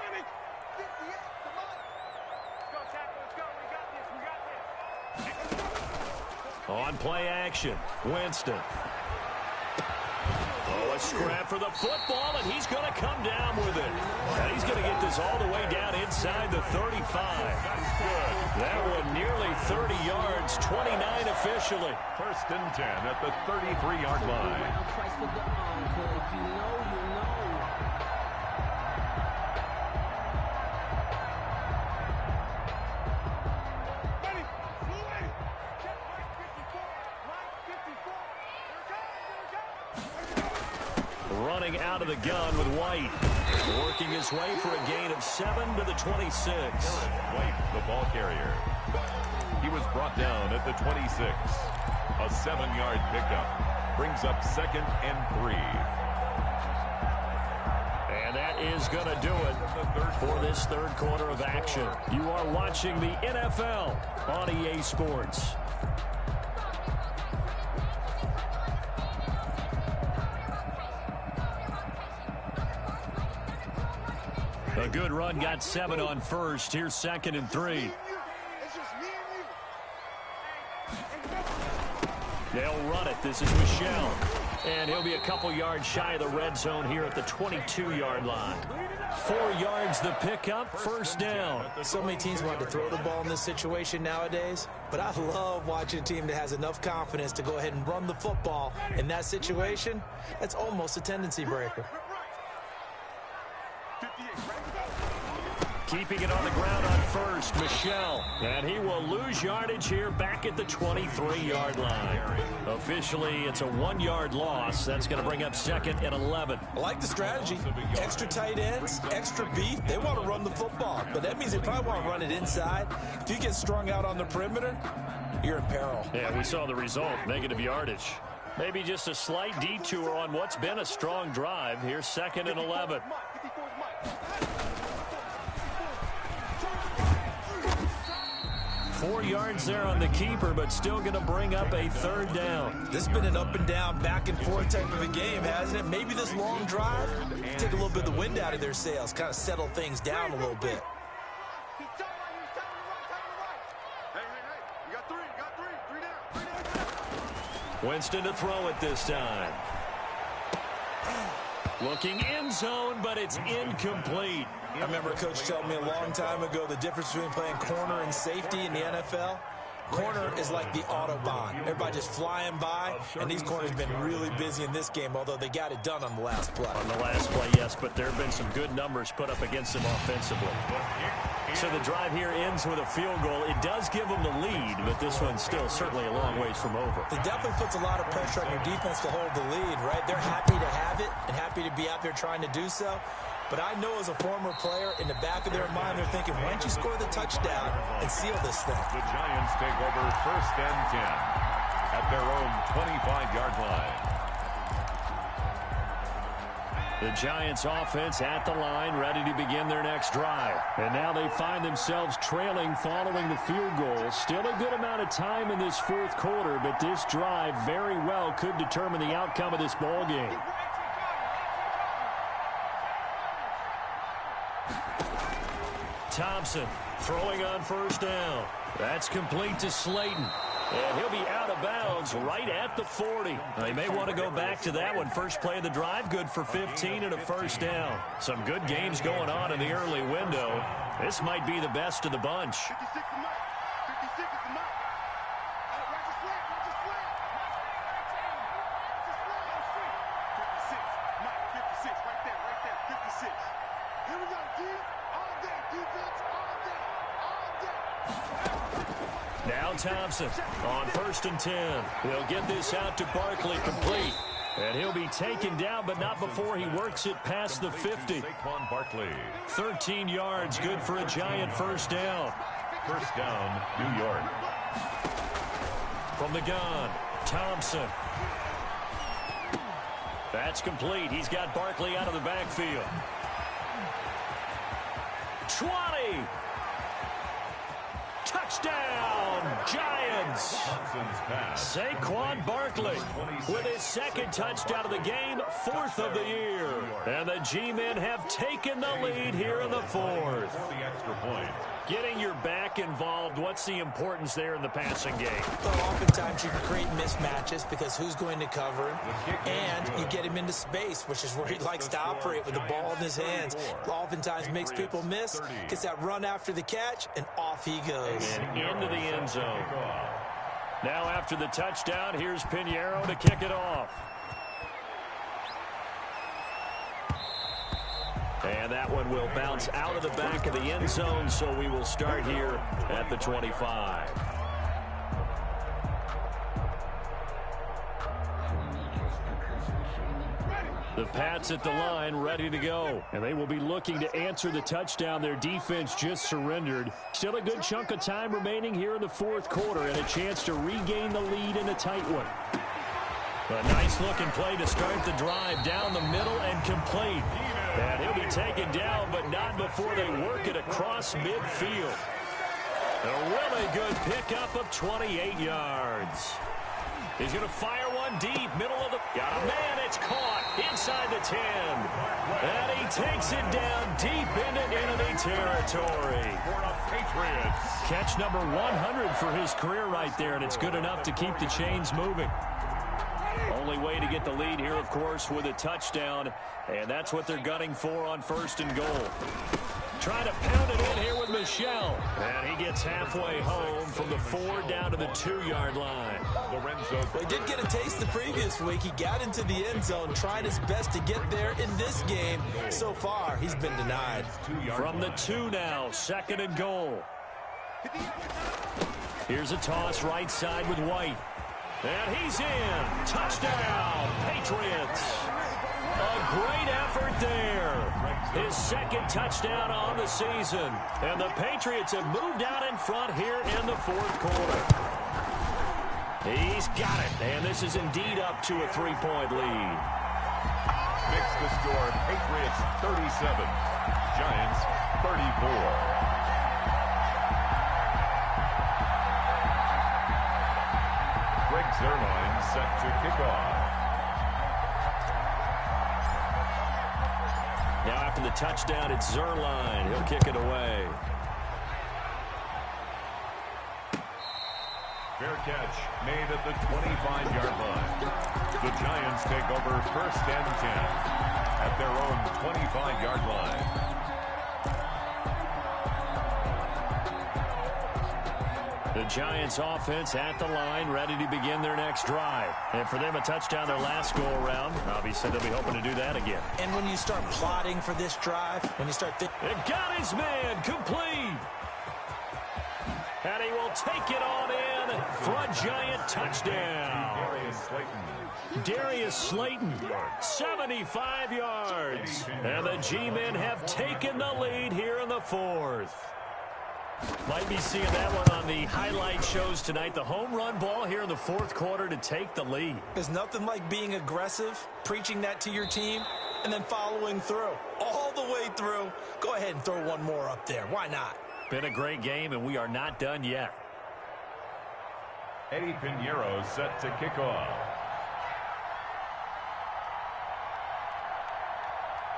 On play action, Winston. Oh, a scrap for the football, and he's going to come down with it. And he's going to get this all the way down inside the 35. That one nearly 30 yards, 29 officially. 1st and 10 at the 33-yard line. Running out of the gun with White. Working his way for a gain of 7 to the 26. White, the ball carrier. He was brought down at the 26. A 7-yard pickup. Brings up 2nd and 3. And that is going to do it for this third quarter of action. You are watching the NFL on EA Sports. A good run, got 7 on first. Here's 2nd and 3. They'll run it. This is Michelle. And he'll be a couple yards shy of the red zone here at the 22-yard line. 4 yards the pickup, first down. So many teams want to throw the ball in this situation nowadays, but I love watching a team that has enough confidence to go ahead and run the football in that situation. That's almost a tendency breaker. Keeping it on the ground on first, Michelle. And he will lose yardage here back at the 23-yard line. Officially, it's a 1-yard loss. That's going to bring up 2nd and 11. I like the strategy. Extra tight ends, extra beef. They want to run the football, but that means they probably want to run it inside. If you get strung out on the perimeter, you're in peril. Yeah, we saw the result, negative yardage. Maybe just a slight detour on what's been a strong drive. Here's 2nd and 11. 4 yards there on the keeper, but still going to bring up a third down. This has been an up and down, back and forth type of a game, hasn't it? Maybe this long drive, take a little bit of the wind out of their sails, kind of settle things down a little bit. Winston to throw it this time. Looking end zone, but it's incomplete. I remember a coach telling me a long time ago the difference between playing corner and safety in the NFL. Corner is like the Autobahn. Everybody just flying by, and these corners have been really busy in this game, although they got it done on the last play. On the last play, yes, but there have been some good numbers put up against them offensively. So the drive here ends with a field goal. It does give them the lead, but this one's still certainly a long ways from over. It definitely puts a lot of pressure on your defense to hold the lead, right? They're happy to have it and happy to be out there trying to do so. But I know as a former player, in the back of their mind, they're thinking, why don't you score the touchdown and seal this thing? The Giants take over 1st and 10 at their own 25-yard line. The Giants offense at the line, ready to begin their next drive. And now they find themselves trailing following the field goal. Still a good amount of time in this fourth quarter, but this drive very well could determine the outcome of this ball game. Thompson throwing on first down. That's complete to Slayton. And he'll be out of bounds right at the 40. They may want to go back to that one. First play of the drive, good for 15 and a first down. Some good games going on in the early window. This might be the best of the bunch. 56 is the mark. 56 is the mark. Watch the flag. Watch the flag. 56. Mike, 56. Right there. Right there. 56. Here we go, D. All day. Defense. All day. All day. Now Thompson on 1st and 10. He'll get this out to Barkley, complete. And he'll be taken down, but not before he works it past the 50. 13 yards, good for a Giant first down. First down, New York. From the gun, Thompson. That's complete. He's got Barkley out of the backfield. 20. Touchdown, Giants. Saquon Barkley with his second touchdown of the game, 4th of the year. And the G-men have taken the lead here in the 4th. Getting your back involved, what's the importance there in the passing game? Well, oftentimes you can create mismatches because who's going to cover him, and you get him into space, which is where he likes to operate with the ball in his hands. Oftentimes makes people miss, gets that run after the catch, and off he goes. And into the end zone. Now after the touchdown, here's Pinheiro to kick it off. And that one will bounce out of the back of the end zone, so we will start here at the 25. The Pats at the line, ready to go. And they will be looking to answer the touchdown their defense just surrendered. Still a good chunk of time remaining here in the 4th quarter and a chance to regain the lead in a tight one. A nice-looking play to start the drive down the middle and complete. And he'll be taken down, but not before they work it across midfield. A really good pickup of 28 yards. He's going to fire one deep, middle of the... Got a man, it's caught inside the 10. And he takes it down deep into enemy territory. Catch number 100 for his career right there, and it's good enough to keep the chains moving. Only way to get the lead here, of course, with a touchdown, and that's what they're gunning for on 1st and goal. Trying to pound it in here with Michel, and he gets halfway home from the 4 down to the 2-yard line. Well, he did get a taste the previous week. He got into the end zone, trying his best to get there in this game. So far, he's been denied. From the 2 now, 2nd and goal. Here's a toss right side with White. And he's in. Touchdown, Patriots. A great effort there. His 2nd touchdown on the season. And the Patriots have moved out in front here in the 4th quarter. He's got it. And this is indeed up to a 3-point lead. Makes the score Patriots 37, Giants 34. Zerline set to kick off. Now after the touchdown, it's Zerline. He'll kick it away. Fair catch made at the 25-yard line. The Giants take over 1st and 10 at their own 25-yard line. The Giants offense at the line, ready to begin their next drive. And for them, a touchdown their last go-around. Obviously, they'll be hoping to do that again. And when you start plotting for this drive, when you start thinking... It got his man, complete. And he will take it on in for a Giant touchdown. Darius Slayton, 75 yards. And the G-men have taken the lead here in the 4th. Might be seeing that one on the highlight shows tonight. The home run ball here in the 4th quarter to take the lead. There's nothing like being aggressive, preaching that to your team, and then following through. All the way through. Go ahead and throw one more up there. Why not? Been a great game, and we are not done yet. Eddie Pinheiro set to kick off.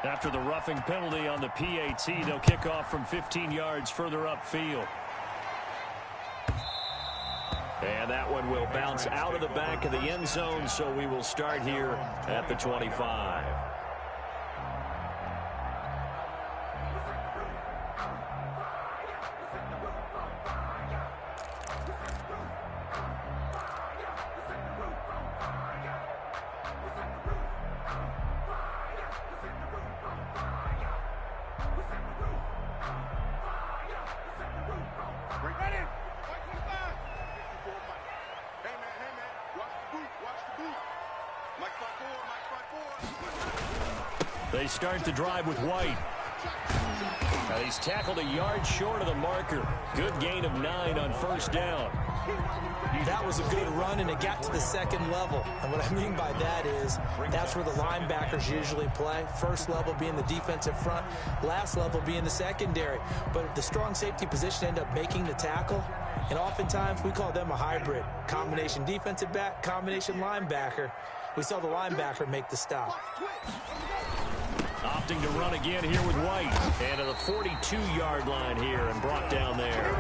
After the roughing penalty on the PAT, they'll kick off from 15 yards further upfield. And that one will bounce out of the back of the end zone, so we will start here at the 25. They start the drive with White. And he's tackled a yard short of the marker. Good gain of 9 on first down. That was a good run, and it got to the second level. And what I mean by that is that's where the linebackers usually play. First level being the defensive front, last level being the secondary. But the strong safety position ended up making the tackle. And oftentimes we call them a hybrid. Combination defensive back, combination linebacker. We saw the linebacker make the stop. Opting to run again here with White. And to the 42-yard line here and brought down there.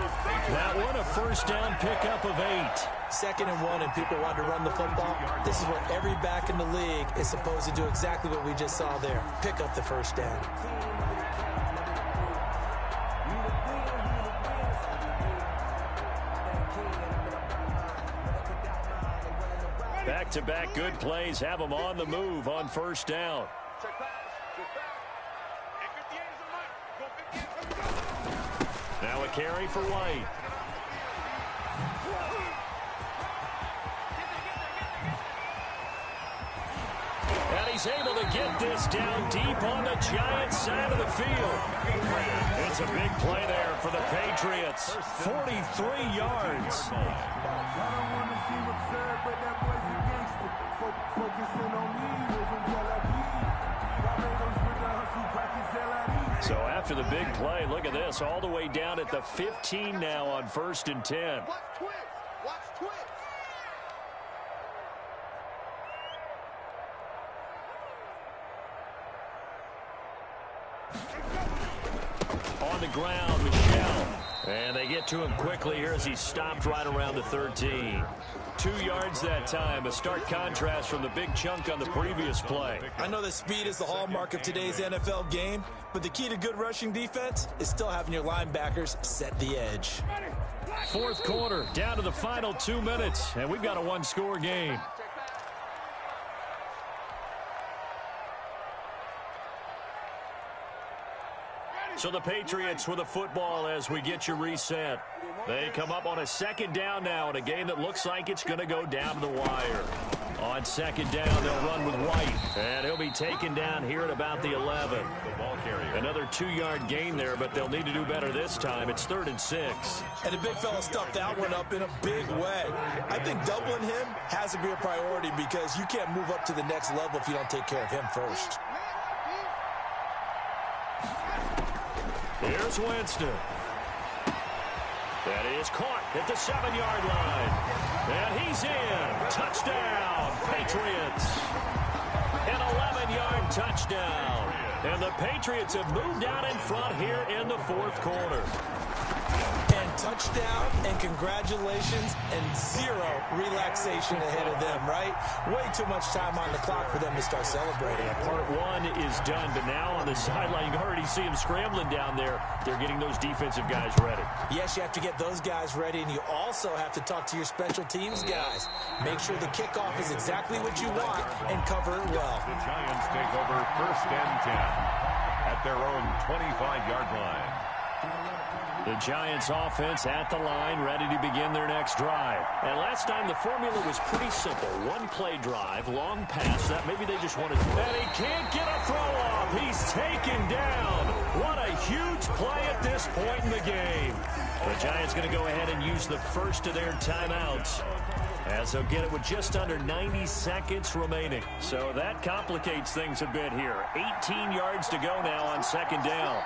That one a first down pickup of 8. 2nd and 1 and people want to run the football. This is where every back in the league is supposed to do exactly what we just saw there. Pick up the first down. Back-to-back good plays have them on the move on first down. Now a carry for White. And he's able to get this down deep on the Giants side of the field. It's a big play there for the Patriots. 43 yards. So after the big play, look at this, all the way down at the 15 now on 1st and 10. On the ground, Michel. And they get to him quickly here as he stopped right around the 13. 2 yards that time, a stark contrast from the big chunk on the previous play. I know that speed is the hallmark of today's NFL game, but the key to good rushing defense is still having your linebackers set the edge. 4th quarter, down to the final 2 minutes, and we've got a one-score game. So the Patriots with the football as we get you reset. They come up on a 2nd down now in a game that looks like it's going to go down to the wire. On 2nd down, they'll run with White. And he'll be taken down here at about the 11. The ball carrier. Another 2-yard gain there, but they'll need to do better this time. It's 3rd and 6. And the big fella stuffed that one up in a big way. I think doubling him has to be a priority because you can't move up to the next level if you don't take care of him first. Here's Winston. That is caught at the 7-yard line. And he's in. Touchdown, Patriots. An 11-yard touchdown. And the Patriots have moved out in front here in the 4th quarter. And touchdown and congratulations and 0 relaxation ahead of them, right? Way too much time on the clock for them to start celebrating. Part 1 is done, but now on the sideline, you can already see them scrambling down there. They're getting those defensive guys ready. Yes, you have to get those guys ready, and you also have to talk to your special teams guys. Make sure the kickoff is exactly what you want and cover it well. The Giants take over 1st and 10 at their own 25-yard line. The Giants offense at the line, ready to begin their next drive. And last time the formula was pretty simple. 1-play drive, long pass. That maybe they just wanted to. And he can't get a throw off. He's taken down. What a huge play at this point in the game. The Giants going to go ahead and use the first of their timeouts, as they'll get it with just under 90 seconds remaining. So that complicates things a bit here. 18 yards to go now on 2nd down.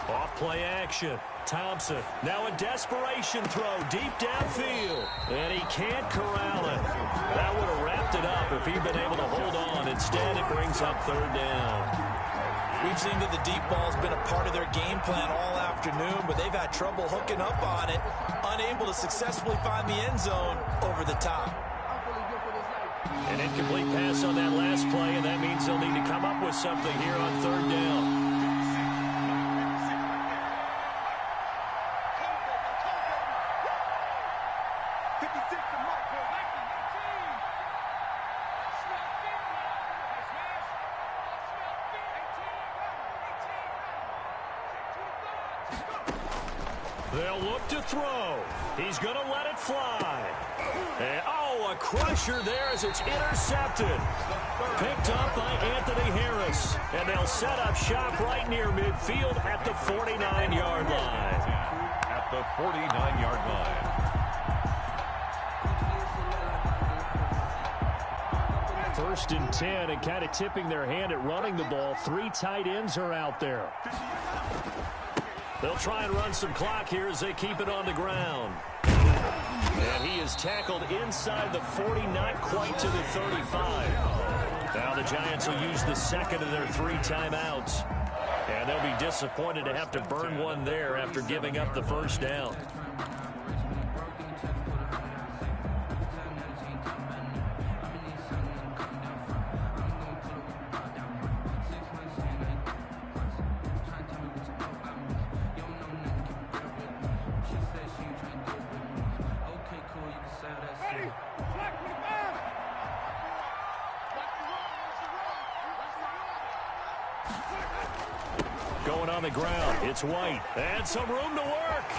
Off play action. Thompson. Now a desperation throw deep downfield. And he can't corral it. That would have wrapped it up if he'd been able to hold on. Instead, it brings up 3rd down. We've seen that the deep ball's been a part of their game plan all afternoon, but they've had trouble hooking up on it, unable to successfully find the end zone over the top. An incomplete pass on that last play, and that means they'll need to come up with something here on third down. They'll look to throw. He's going to let it fly. And, a crusher there as it's intercepted. Picked up by Anthony Harris. And they'll set up shop right near midfield at the 49-yard line. At the 49-yard line. First and 10, and kind of tipping their hand at running the ball. 3 tight ends are out there. They'll try and run some clock here as they keep it on the ground. And he is tackled inside the 40, not quite to the 35. Now the Giants will use the second of their 3 timeouts. And they'll be disappointed to have to burn one there after giving up the first down. Going on the ground, it's White. And some room to work.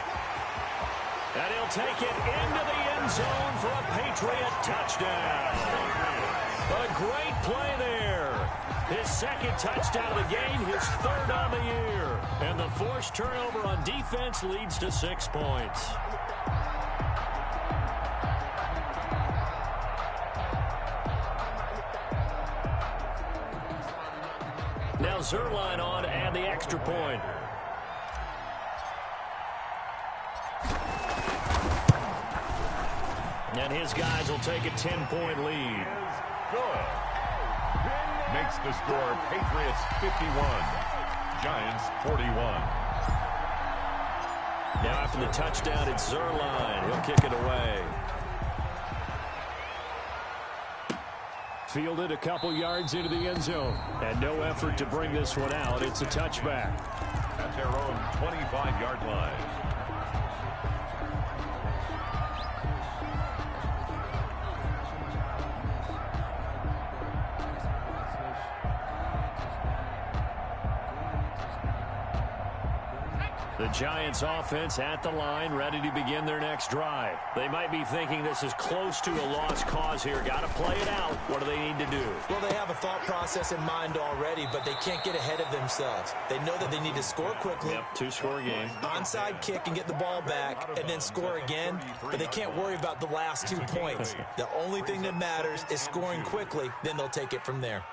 And he'll take it into the end zone for a Patriot touchdown. A great play there. His second touchdown of the game, his third on the year. And the forced turnover on defense leads to 6 points. Now Zerline on and the extra point. And his guys will take a 10-point lead. Good. Makes the score Patriots 51, Giants 41. Now after the touchdown, it's Zerline. He'll kick it away. Fielded a couple yards into the end zone. And no effort to bring this one out. It's a touchback. At their own 25-yard line. The Giants offense at the line, ready to begin their next drive. They might be thinking this is close to a lost cause here. Got to play it out. What do they need to do? Well, they have a thought process in mind already, but they can't get ahead of themselves. They know that they need to score quickly. Yep, 2-score game. Onside kick and get the ball back and then score again, but they can't worry about the last 2 points. The only thing that matters is scoring quickly, then they'll take it from there.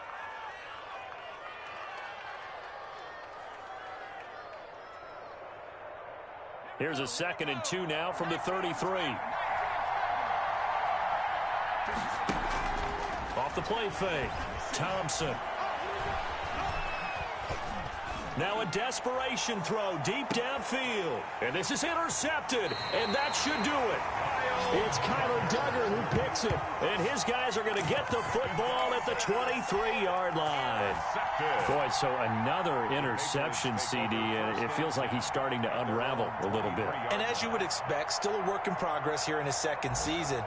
Here's a 2nd and 2 now from the 33. Off the play fake. Thompson. Now a desperation throw deep downfield. And this is intercepted. And that should do it. It's Kyler Duggar who picks it. And his guys are going to get the football at the 23-yard line. Boy, so another interception, CD. And it feels like he's starting to unravel a little bit. And as you would expect, still a work in progress here in his second season.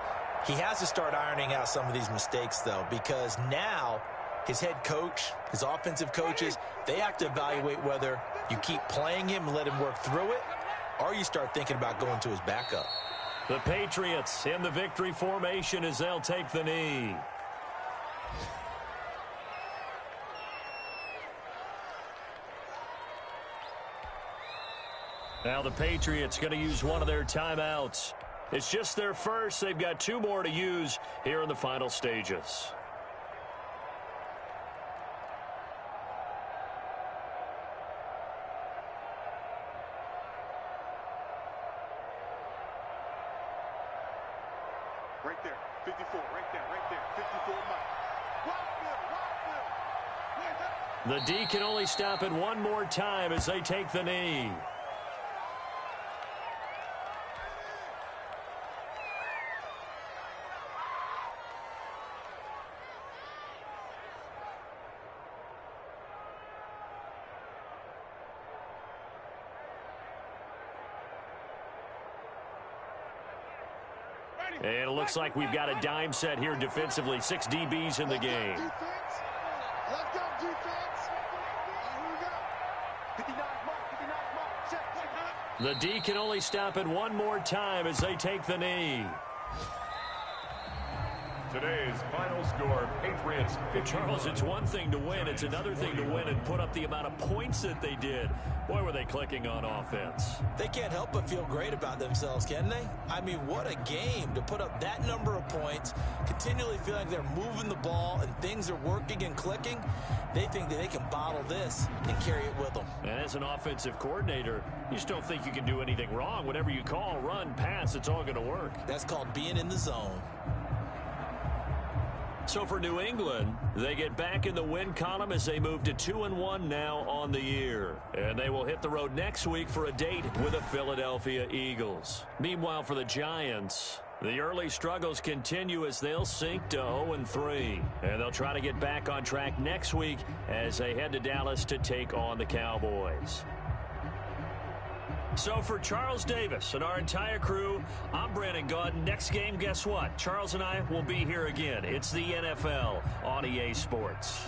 He has to start ironing out some of these mistakes, though, because now his head coach, his offensive coaches, they have to evaluate whether you keep playing him and let him work through it, or you start thinking about going to his backup. The Patriots in the victory formation as they'll take the knee. Now the Patriots going to use one of their timeouts. It's just their first. They've got 2 more to use here in the final stages. Right there, 54, right there, 54, Mike. Wide field, The D can only stop it one more time as they take the knee. And it looks like we've got a dime set here defensively. 6 DBs in the game. Let's go, defense. Here we go. 59 mark, 59 mark. Check. The D can only stop it one more time as they take the knee. Today's final score, Patriots 51. Charles, it's one thing to win. It's another thing to win and put up the amount of points that they did. Boy, were they clicking on offense. They can't help but feel great about themselves, can they? I mean, what a game to put up that number of points, continually feeling they're moving the ball and things are working and clicking. They think that they can bottle this and carry it with them. And as an offensive coordinator, you just don't think you can do anything wrong. Whatever you call, run, pass, it's all going to work. That's called being in the zone. So for New England, they get back in the win column as they move to 2-1 now on the year. And they will hit the road next week for a date with the Philadelphia Eagles. Meanwhile, for the Giants, the early struggles continue as they'll sink to 0-3. And they'll try to get back on track next week as they head to Dallas to take on the Cowboys. So for Charles Davis and our entire crew, I'm Brandon Gaudin. Next game, guess what? Charles and I will be here again. It's the NFL on EA Sports.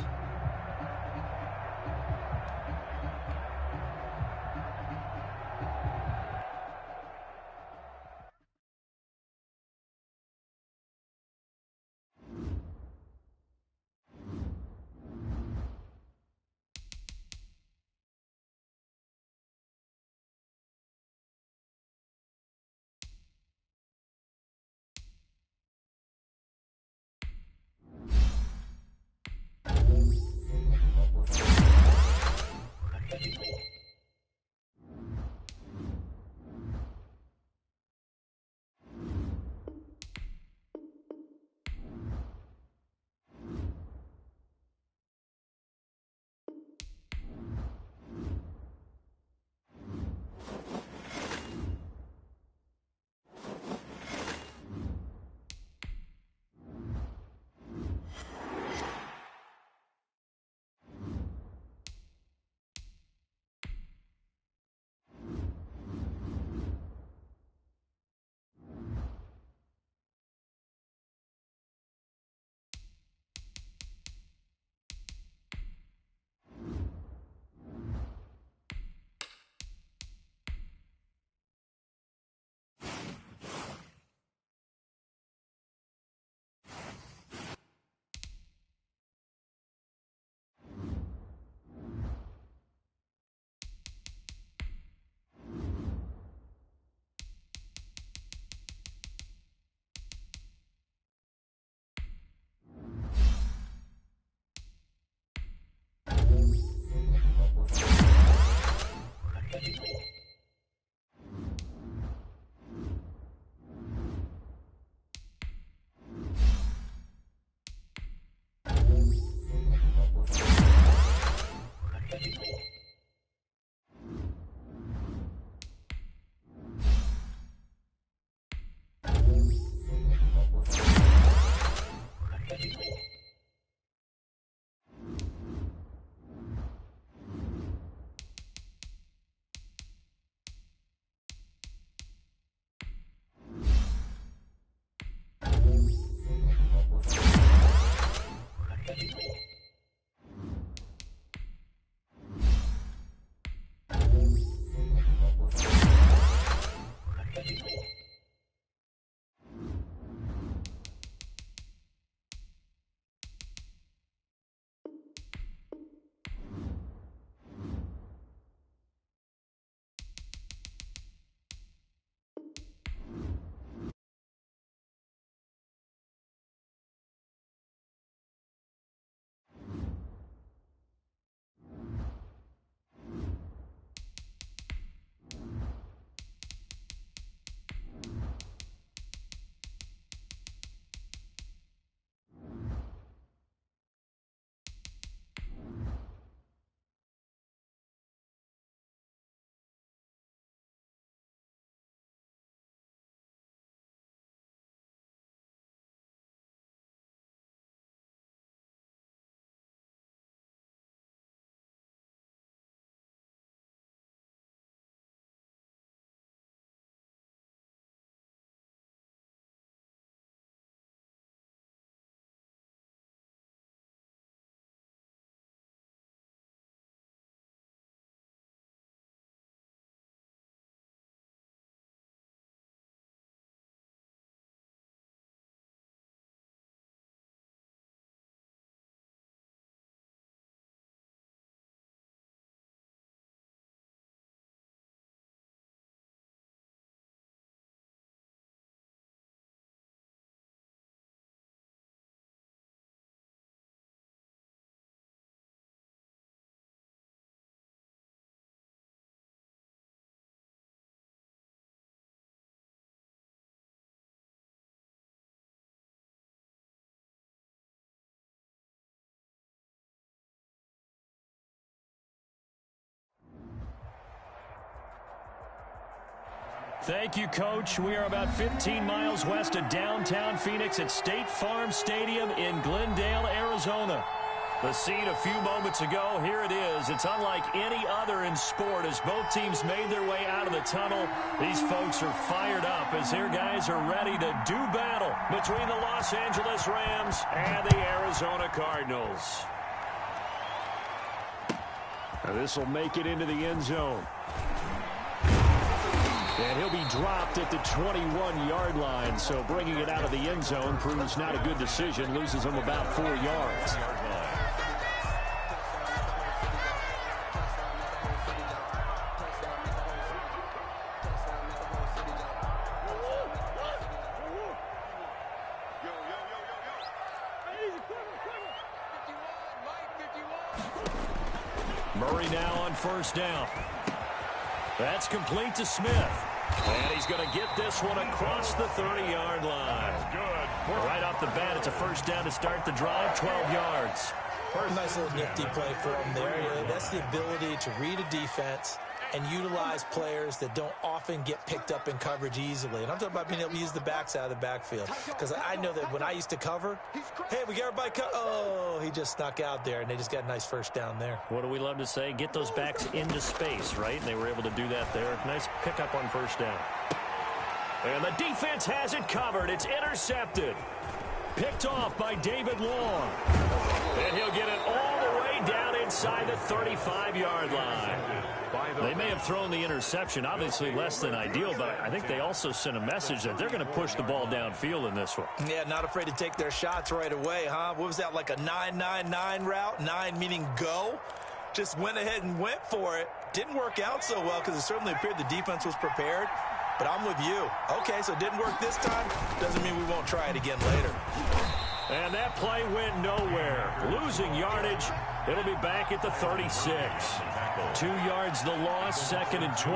Thank you, Coach. We are about 15 miles west of downtown Phoenix at State Farm Stadium in Glendale, Arizona. The scene a few moments ago, here it is. It's unlike any other in sport as both teams made their way out of the tunnel. These folks are fired up as their guys are ready to do battle between the Los Angeles Rams and the Arizona Cardinals. Now this will make it into the end zone. And he'll be dropped at the 21-yard line, so bringing it out of the end zone proves not a good decision. Loses him about 4 yards. Murray now on first down. That's complete to Smith. And he's going to get this one across the 30-yard line. Good. Right off the bat, it's a first down to start the drive, 12 yards. Nice little nifty play for him there. That's the ability to read a defense and utilize players that don't often get picked up in coverage easily. And I'm talking about being able to use the backs out of the backfield. Because I know that when I used to cover, hey, we got everybody oh, he just snuck out there, and they just got a nice first down there. What do we love to say? Get those backs into space, right? And they were able to do that there. Nice pickup on first down. And the defense has it covered. It's intercepted. Picked off by David Long. And he'll get it all the way down inside the 35-yard line. They may have thrown the interception, obviously less than ideal, but I think they also sent a message that they're going to push the ball downfield in this one. Yeah, not afraid to take their shots right away, huh? What was that, like a 9-9-9 route? 9 meaning go? Just went ahead and went for it. Didn't work out so well because it certainly appeared the defense was prepared. But I'm with you. Okay, so it didn't work this time. Doesn't mean we won't try it again later. And that play went nowhere. Losing yardage. It'll be back at the 36. 2 yards the loss, 2nd and 12.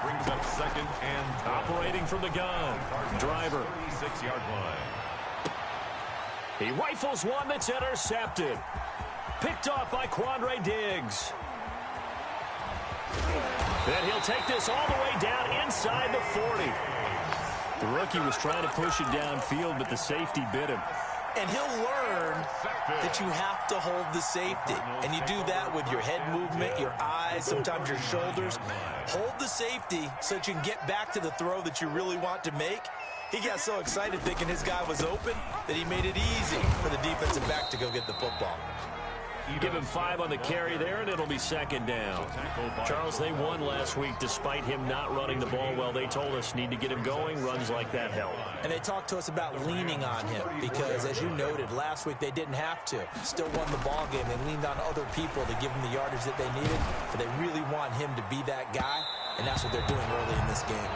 Brings up 2nd and 12. Operating from the gun. Driver. 36-yard line. He rifles one that's intercepted. Picked off by Quandre Diggs. Then he'll take this all the way down inside the 40. The rookie was trying to push it downfield, but the safety bit him. And he'll learn that you have to hold the safety. And you do that with your head movement, your eyes, sometimes your shoulders. Hold the safety so that you can get back to the throw that you really want to make. He got so excited thinking his guy was open that he made it easy for the defensive back to go get the football. Give him 5 on the carry there, and it'll be 2nd down. Charles, they won last week despite him not running the ball well. They told us need to get him going. Runs like that help. And they talked to us about leaning on him because, as you noted, last week they didn't have to. Still won the ball game. They leaned on other people to give him the yardage that they needed, but they really want him to be that guy, and that's what they're doing early in this game.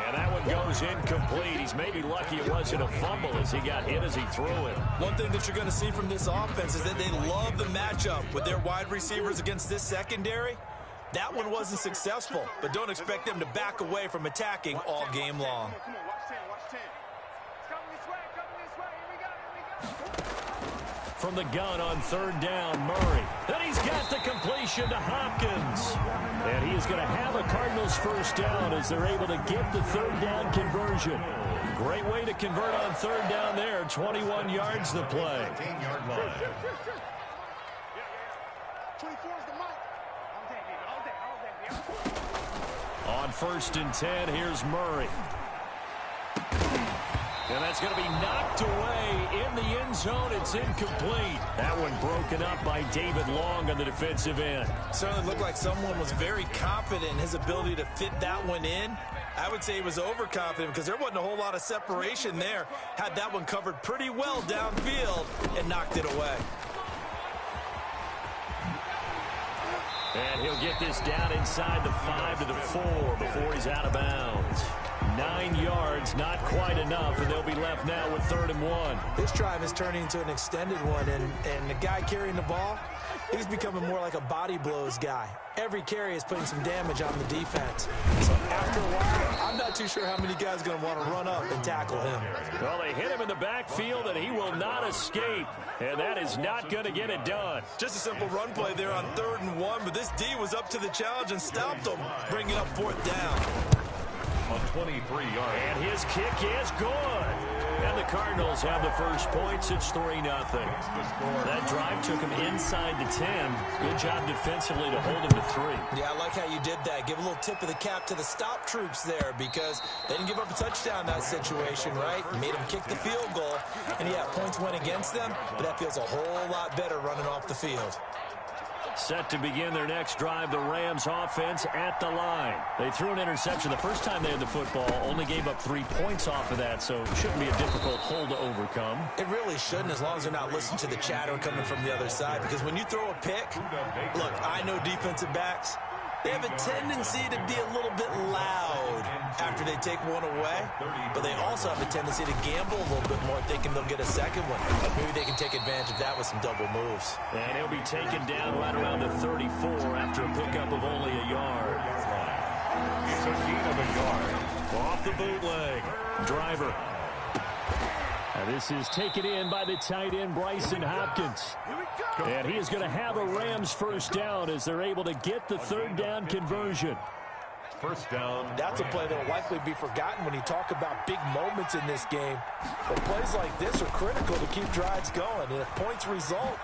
And that one goes incomplete. He's maybe lucky it wasn't a fumble as he got hit as he threw it. One thing that you're going to see from this offense is that they love the matchup with their wide receivers against this secondary. That one wasn't successful, but don't expect them to back away from attacking all game long. Come on, watch 10, watch 10. It's coming this way, here we go. From the gun on 3rd down, Murray. Then he's got the completion to Hopkins. And he is going to have a Cardinals first down as they're able to get the 3rd down conversion. Great way to convert on 3rd down there. 21 yards the play. 10-yard line. 24 is the mic. All day. On 1st and 10, here's Murray. And that's going to be knocked away in the end zone. It's incomplete. That one broken up by David Long on the defensive end. Certainly looked like someone was very confident in his ability to fit that one in. I would say he was overconfident because there wasn't a whole lot of separation there. Had that one covered pretty well downfield and knocked it away. And he'll get this down inside the 5 to the 4 before he's out of bounds. 9 yards, not quite enough, and they'll be left now with 3rd and 1. This drive is turning into an extended one, and the guy carrying the ball, he's becoming more like a body blows guy. Every carry is putting some damage on the defense. So after a while, I'm not too sure how many guys are going to want to run up and tackle him. Well, they hit him in the backfield, and he will not escape, and that is not going to get it done. Just a simple run play there on 3rd and 1, but this D was up to the challenge and stopped him, bringing up 4th down. A 23-yard. And his kick is good. And the Cardinals have the first points. It's 3-0. That drive took him inside the 10. Good job defensively to hold him to 3. Yeah, I like how you did that. Give a little tip of the cap to the stop troops there because they didn't give up a touchdown in that situation, right? Made them kick the field goal. And, yeah, points went against them, but that feels a whole lot better running off the field. Set to begin their next drive, the Rams offense at the line. They threw an interception the first time they had the football, only gave up 3 points off of that, so it shouldn't be a difficult hole to overcome. It really shouldn't, as long as they're not listening to the chatter coming from the other side, because when you throw a pick, look, I know defensive backs, they have a tendency to be a little bit loud after they take one away, but they also have a tendency to gamble a little bit more, thinking they'll get a second one. Maybe they can take advantage of that with some double moves. And he'll be taken down right around the 34 after a pickup of only a yard. It's a gain of a yard. Off the bootleg. Driver. Now this is taken in by the tight end, Bryson Hopkins. And he is going to have a Rams first down as they're able to get the third down conversion. First down. That's a play that will likely be forgotten when you talk about big moments in this game. But plays like this are critical to keep drives going. And if points result,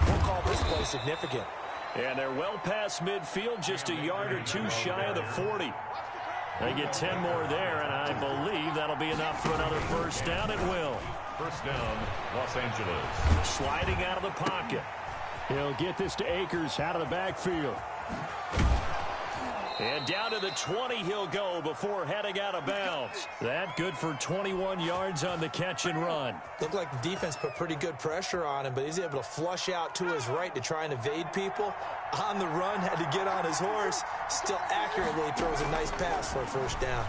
we'll call this play significant. And they're well past midfield, just a yard or two shy of the 40. They get 10 more there, and I believe that'll be enough for another first down. It will. First down, Los Angeles. Sliding out of the pocket. He'll get this to Akers out of the backfield. And down to the 20 he'll go before heading out of bounds. That good for 21 yards on the catch and run. Looked like the defense put pretty good pressure on him, but he's able to flush out to his right to try and evade people. On the run, had to get on his horse. Still accurately throws a nice pass for a first down.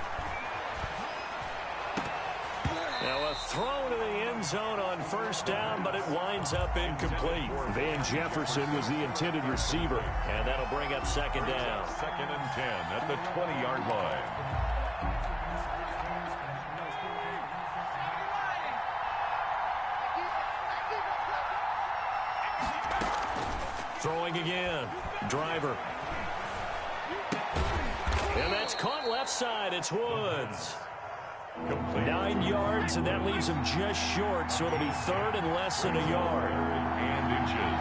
Now a throw to the end zone on first down, but it winds up incomplete. Van Jefferson was the intended receiver. And that'll bring up second down. Second and 10 at the 20-yard line. Throwing again. Driver. And that's caught left side. It's Woods. Complete. 9 yards, and that leaves him just short, so it'll be third and less than a yard. And inches.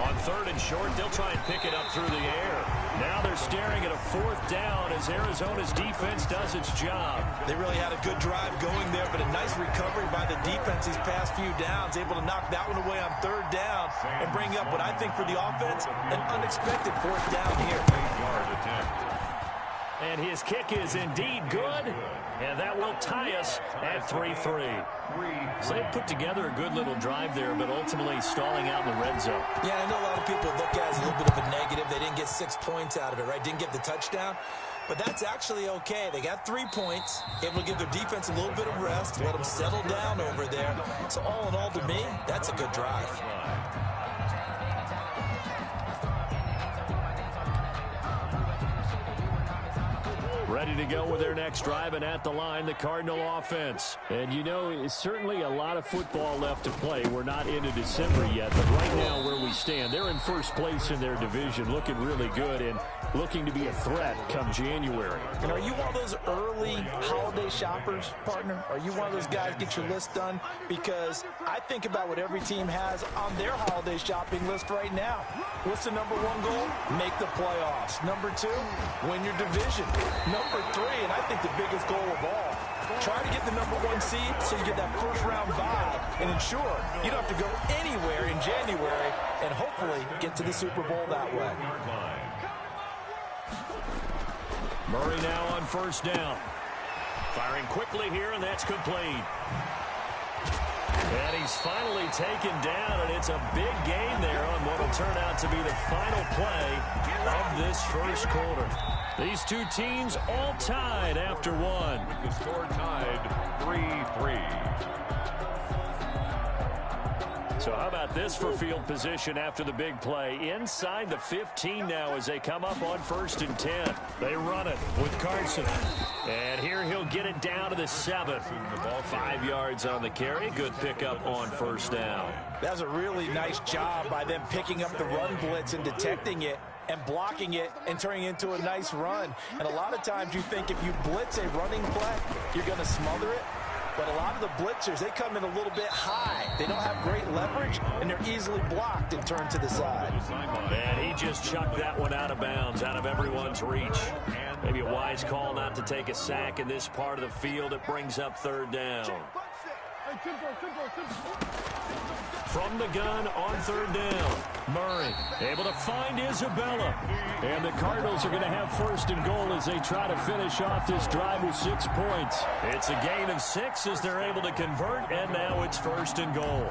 On third and short, they'll try and pick it up through the air. Now they're staring at a fourth down as Arizona's defense does its job. They really had a good drive going there, but a nice recovery by the defense these past few downs, able to knock that one away on third down and bring up what I think for the offense, an unexpected fourth down here. 8-yard attempt. And his kick is indeed good, and that will tie us at 3-3. So they put together a good little drive there, but ultimately stalling out in the red zone. Yeah, I know a lot of people look at it as a little bit of a negative. They didn't get 6 points out of it, right? Didn't get the touchdown. But that's actually okay. They got 3 points, able to give their defense a little bit of rest, let them settle down over there. So all in all, to me, that's a good drive. Ready to go with their next drive, and at the line, the Cardinal offense. And you know, it's certainly a lot of football left to play. We're not into December yet, but right now where we stand, they're in first place in their division, looking really good and looking to be a threat come January. And are you one of those early holiday shoppers, partner? Are you one of those guys get your list done? Because I think about what every team has on their holiday shopping list right now. What's the number 1 goal? Make the playoffs. Number 2, win your division. Number 3, and I think the biggest goal of all, try to get the number 1 seed so you get that first round bye and ensure you don't have to go anywhere in January and hopefully get to the Super Bowl that way. Murray now on first down. Firing quickly here, and that's complete. And he's finally taken down, and it's a big gain there on what will turn out to be the final play of this first quarter. These two teams all tied after one. The score tied 3-3. So how about this for field position after the big play? Inside the 15 now as they come up on 1st and 10. They run it with Carson. And here he'll get it down to the 7. 5 yards on the carry. Good pickup on 1st down. That was a really nice job by them picking up the run blitz and detecting it and blocking it and turning it into a nice run. And a lot of times you think if you blitz a running play, you're going to smother it. But a lot of the blitzers, they come in a little bit high. They don't have great leverage, and they're easily blocked and turned to the side. And he just chucked that one out of bounds, out of everyone's reach. Maybe a wise call not to take a sack in this part of the field. It brings up 3rd down. From the gun on 3rd down. Murray able to find Isabella. And the Cardinals are going to have 1st and goal as they try to finish off this drive with 6 points. It's a gain of 6 as they're able to convert, and now it's 1st and goal.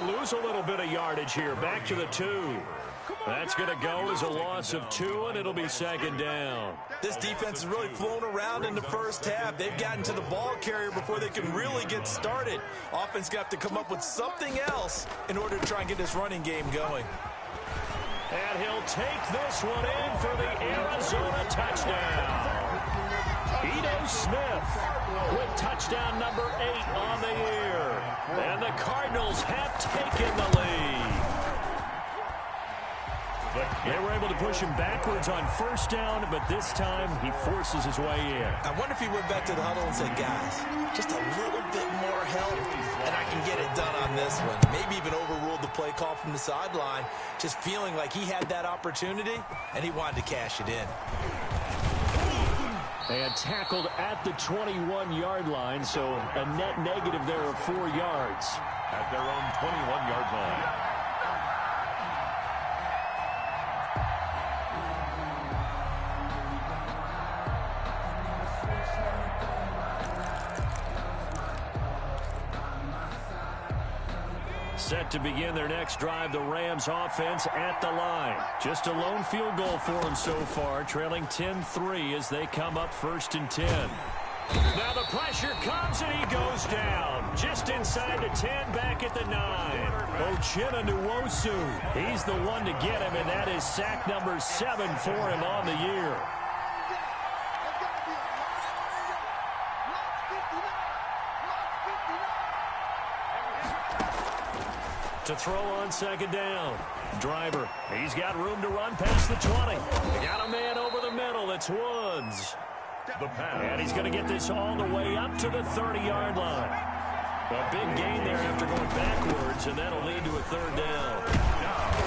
Lose a little bit of yardage here. Back to the 2. That's going to go as a loss of 2, and it'll be 2nd down. This defense is really flown around in the first half. They've gotten to the ball carrier before they can really get started. Offense got to come up with something else in order to try and get this running game going. And he'll take this one in for the Arizona touchdown. Ito Smith with touchdown number 8 on the year. And the Cardinals have taken the lead. They were able to push him backwards on 1st down, but this time he forces his way in. I wonder if he went back to the huddle and said, guys, just a little bit more help, and I can get it done on this one. Maybe even overruled the play call from the sideline, just feeling like he had that opportunity, and he wanted to cash it in. And tackled at the 21-yard line, so a net negative there of 4 yards. At their own 21-yard line. Set to begin their next drive, the Rams offense at the line. Just a lone field goal for them so far, trailing 10-3 as they come up 1st and 10. Now the pressure comes and he goes down. Just inside the 10, back at the 9. Uchenna Nwosu, he's the one to get him, and that is sack number 7 for him on the year. To throw on 2nd down. Driver, he's got room to run past the 20. They got a man over the middle. It's Woods. And he's going to get this all the way up to the 30-yard line. A big gain there after going backwards, and that'll lead to a 3rd down.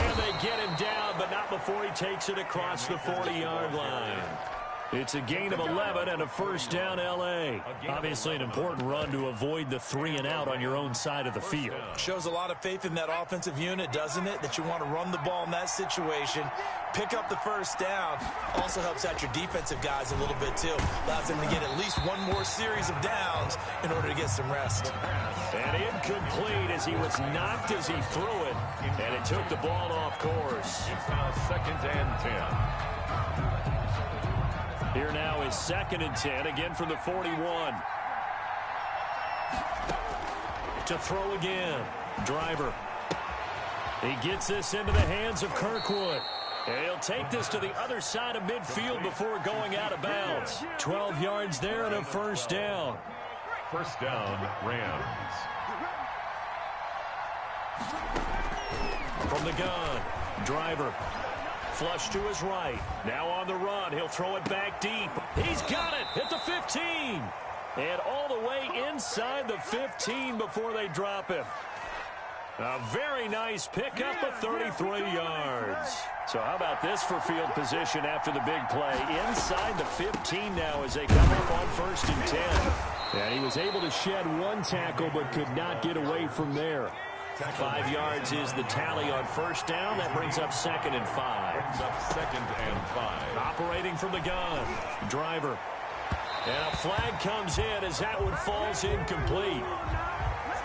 And they get him down, but not before he takes it across the 40-yard line. It's a gain of 11 and a 1st down, L.A. Obviously an important run to avoid the 3 and out on your own side of the field. Shows a lot of faith in that offensive unit, doesn't it? That you want to run the ball in that situation. Pick up the 1st down. Also helps out your defensive guys a little bit, too. Allows them to get at least one more series of downs in order to get some rest. And incomplete as he was knocked as he threw it. And it took the ball off course. It's now 2nd and 10. Here now is 2nd and 10, again from the 41. To throw again. Driver. He gets this into the hands of Kirkwood. And he'll take this to the other side of midfield before going out of bounds. 12 yards there and a 1st down. 1st down, Rams. From the gun. Driver. Flush to his right. Now on the run. He'll throw it back deep. He's got it at the 15. And all the way inside the 15 before they drop him. A very nice pickup of 33 yards. So how about this for field position after the big play? Inside the 15 now as they come up on 1st and 10. And he was able to shed 1 tackle but could not get away from there. 5 yards is the tally on 1st down. That brings up 2nd and 5. Brings up 2nd and 5. Operating from the gun. Driver. And a flag comes in as that one falls incomplete.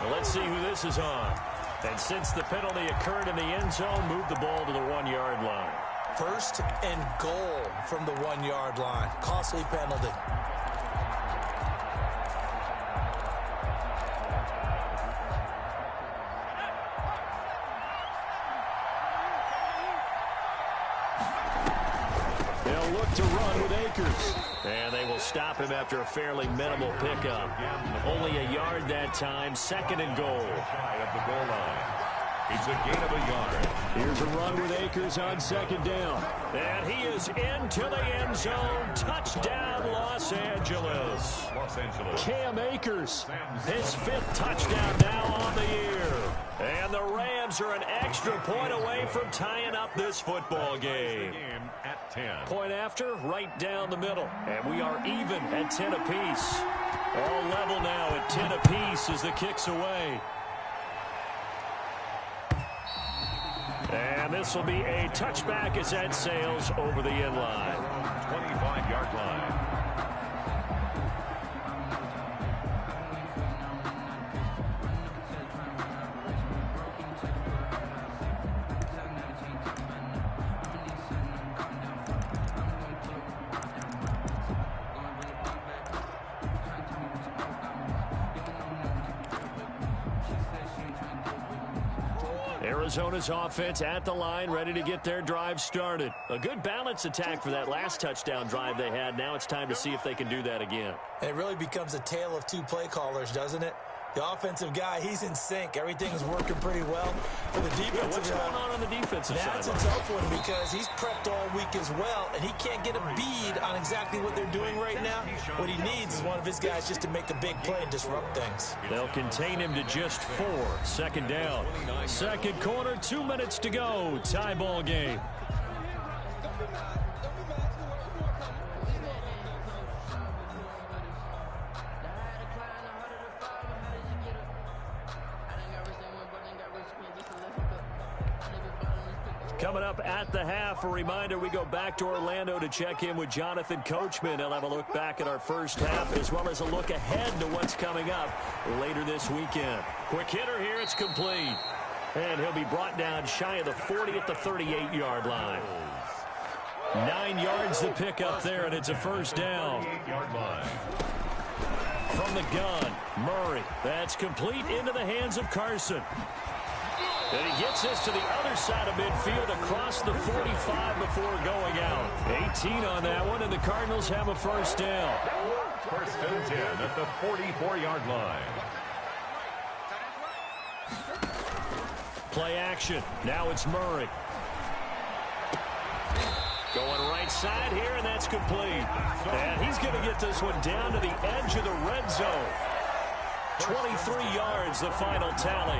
Well, let's see who this is on. And since the penalty occurred in the end zone, move the ball to the 1-yard line. First and goal from the 1-yard line. Costly penalty. They'll look to run with Akers. And they will stop him after a fairly minimal pickup. Only a yard that time, second and goal. Shy of the goal line. It's a gain of a yard. Here's a run with Akers on second down. And he is into the end zone. Touchdown, Los Angeles. Los Angeles. Cam Akers. His 5th touchdown now on the year. And the Rams are an extra point away from tying up this football game. Game at 10. Point after, right down the middle. And we are even at 10 apiece. All level now at 10 apiece as the kick's away. And this will be a touchback as that sails over the end line. 25-yard line. Arizona's offense at the line, ready to get their drive started. A good balance attack for that last touchdown drive they had. Now it's time to see if they can do that again. It really becomes a tale of two play callers, doesn't it? The offensive guy, he's in sync. Everything's working pretty well. For the defensive what's going on the defensive side? That's a tough one because he's prepped all week as well, and he can't get a bead on exactly what they're doing right now. What he needs is one of his guys just to make a big play and disrupt things. They'll contain him to just 4. Second down. Second quarter, 2 minutes to go. Tie ball game. Coming up at the half, a reminder, we go back to Orlando to check in with Jonathan Coachman. He'll have a look back at our first half as well as a look ahead to what's coming up later this weekend. Quick hitter here, it's complete. And he'll be brought down shy of the 40 at the 38-yard line. 9 yards to pick up there, and it's a first down. 8-yard line. From the gun, Murray. That's complete into the hands of Carson. And he gets this to the other side of midfield across the 45 before going out. 18 on that one, and the Cardinals have a first down. First and 10 at the 44-yard line. Play action. Now it's Murray. Going right side here, and that's complete. And he's going to get this one down to the edge of the red zone. 23 yards, the final tally.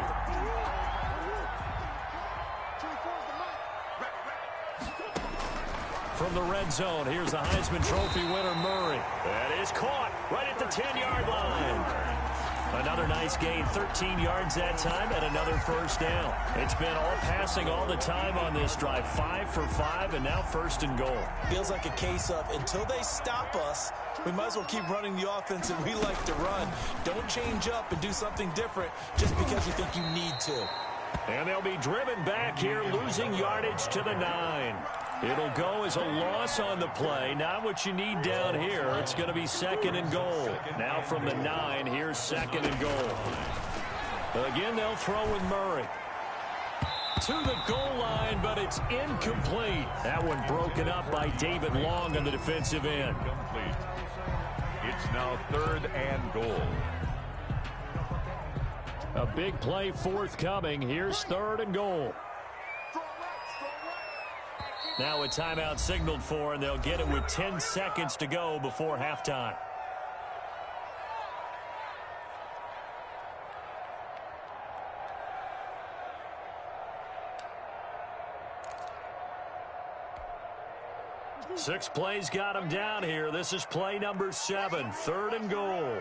From the red zone, here's the Heisman Trophy winner, Murray. That is caught right at the 10-yard line. Another nice gain, 13 yards that time, and another first down. It's been all passing all the time on this drive. 5 for 5, and now first and goal. Feels like a case of until they stop us, we might as well keep running the offense that we like to run. Don't change up and do something different just because you think you need to. And they'll be driven back here, losing yardage to the 9. It'll go as a loss on the play. Not what you need down here. It's going to be second and goal. Now from the 9, here's second and goal. Again, they'll throw with Murray. To the goal line, but it's incomplete. That one broken up by David Long on the defensive end. Complete. It's now third and goal. A big play forthcoming. Here's third and goal. Now a timeout signaled for, and they'll get it with 10 seconds to go before halftime. Six plays got him down here. This is play number 7, third and goal.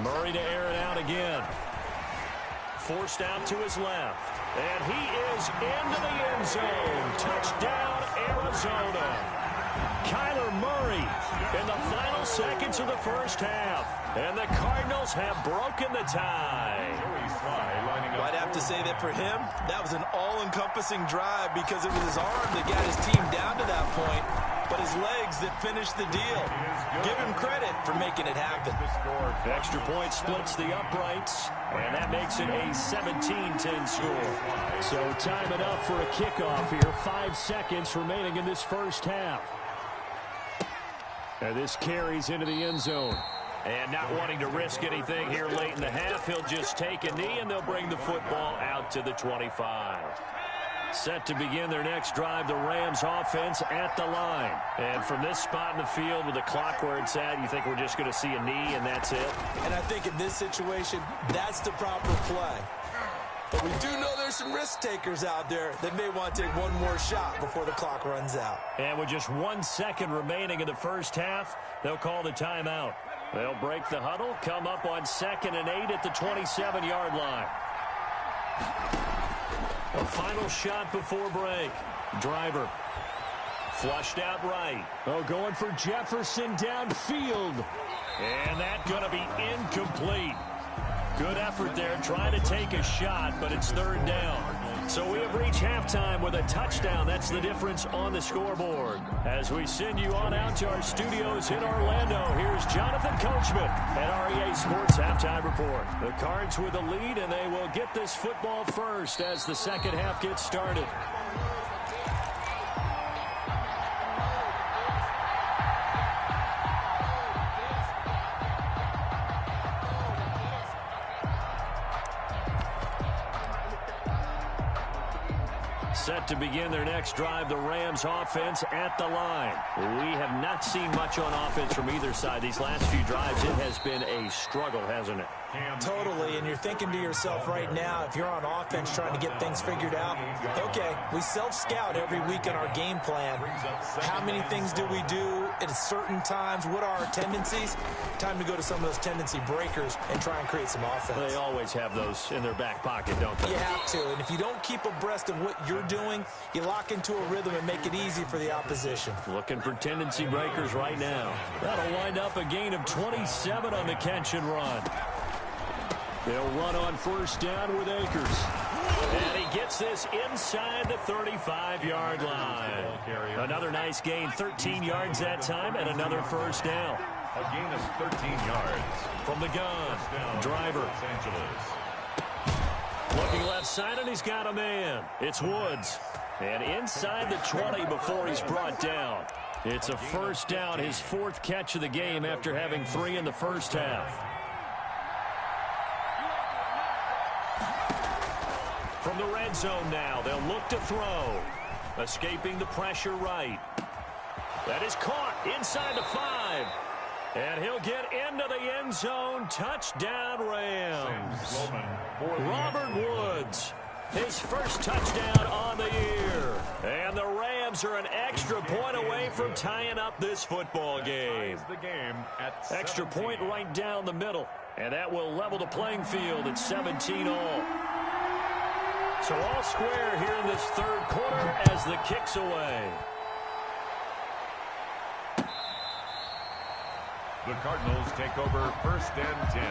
Murray to air it out again. Forced out to his left. And he is into the end zone. Touchdown, Arizona. Kyler Murray in the final seconds of the first half. And the Cardinals have broken the tie. I'd have to say that for him, that was an all-encompassing drive because it was his arm that got his team down to that point, but his legs that finished the deal. Give him credit for making it happen. Extra point splits the uprights, and that makes it a 17-10 score. So time enough for a kickoff here. 5 seconds remaining in this first half. And this carries into the end zone. And not wanting to risk anything here late in the half, he'll just take a knee, and they'll bring the football out to the 25. Set to begin their next drive, the Rams offense at the line. And from this spot in the field with the clock where it's at, you think we're just going to see a knee and that's it? And I think in this situation, that's the proper play. But we do know there's some risk takers out there that may want to take one more shot before the clock runs out. And with just 1 second remaining in the first half, they'll call the timeout. They'll break the huddle, come up on 2nd and 8 at the 27-yard line. A final shot before break. Driver flushed out right. Oh, going for Jefferson downfield. And that's going to be incomplete. Good effort there trying to take a shot, but it's 3rd down. So we have reached halftime with a touchdown. That's the difference on the scoreboard. As we send you on out to our studios in Orlando, here's Jonathan Coachman at REA Sports Halftime Report. The Cards with the lead, and they will get this football first as the second half gets started. Set to begin their next drive, the Rams offense at the line. We have not seen much on offense from either side. These last few drives, it has been a struggle, hasn't it? Totally, and you're thinking to yourself right now, if you're on offense trying to get things figured out, okay, we self-scout every week in our game plan. How many things do we do at certain times? What are our tendencies? Time to go to some of those tendency breakers and try and create some offense. They always have those in their back pocket, don't they? You have to, and if you don't keep abreast of what you're doing, you lock into a rhythm and make it easy for the opposition. Looking for tendency breakers right now. That'll wind up a gain of 27 on the catch and run. They'll run on 1st down with Akers. And he gets this inside the 35-yard line. Another nice gain, 13 yards that time, and another 1st down. A gain of 13 yards. From the gun, driver. Los Angeles. Looking left side, and he's got a man. It's Woods. And inside the 20 before he's brought down. It's a 1st down, his 4th catch of the game after having 3 in the first half. From the red zone now, they'll look to throw. Escaping the pressure right. That is caught inside the 5. And he'll get into the end zone. Touchdown, Rams. Robert Woods, his first touchdown on the year. And the Rams are an extra point away from tying up this football game. Extra point right down the middle. And that will level the playing field at 17-all. So all square here in this 3rd quarter as the kick's away. The Cardinals take over 1st and 10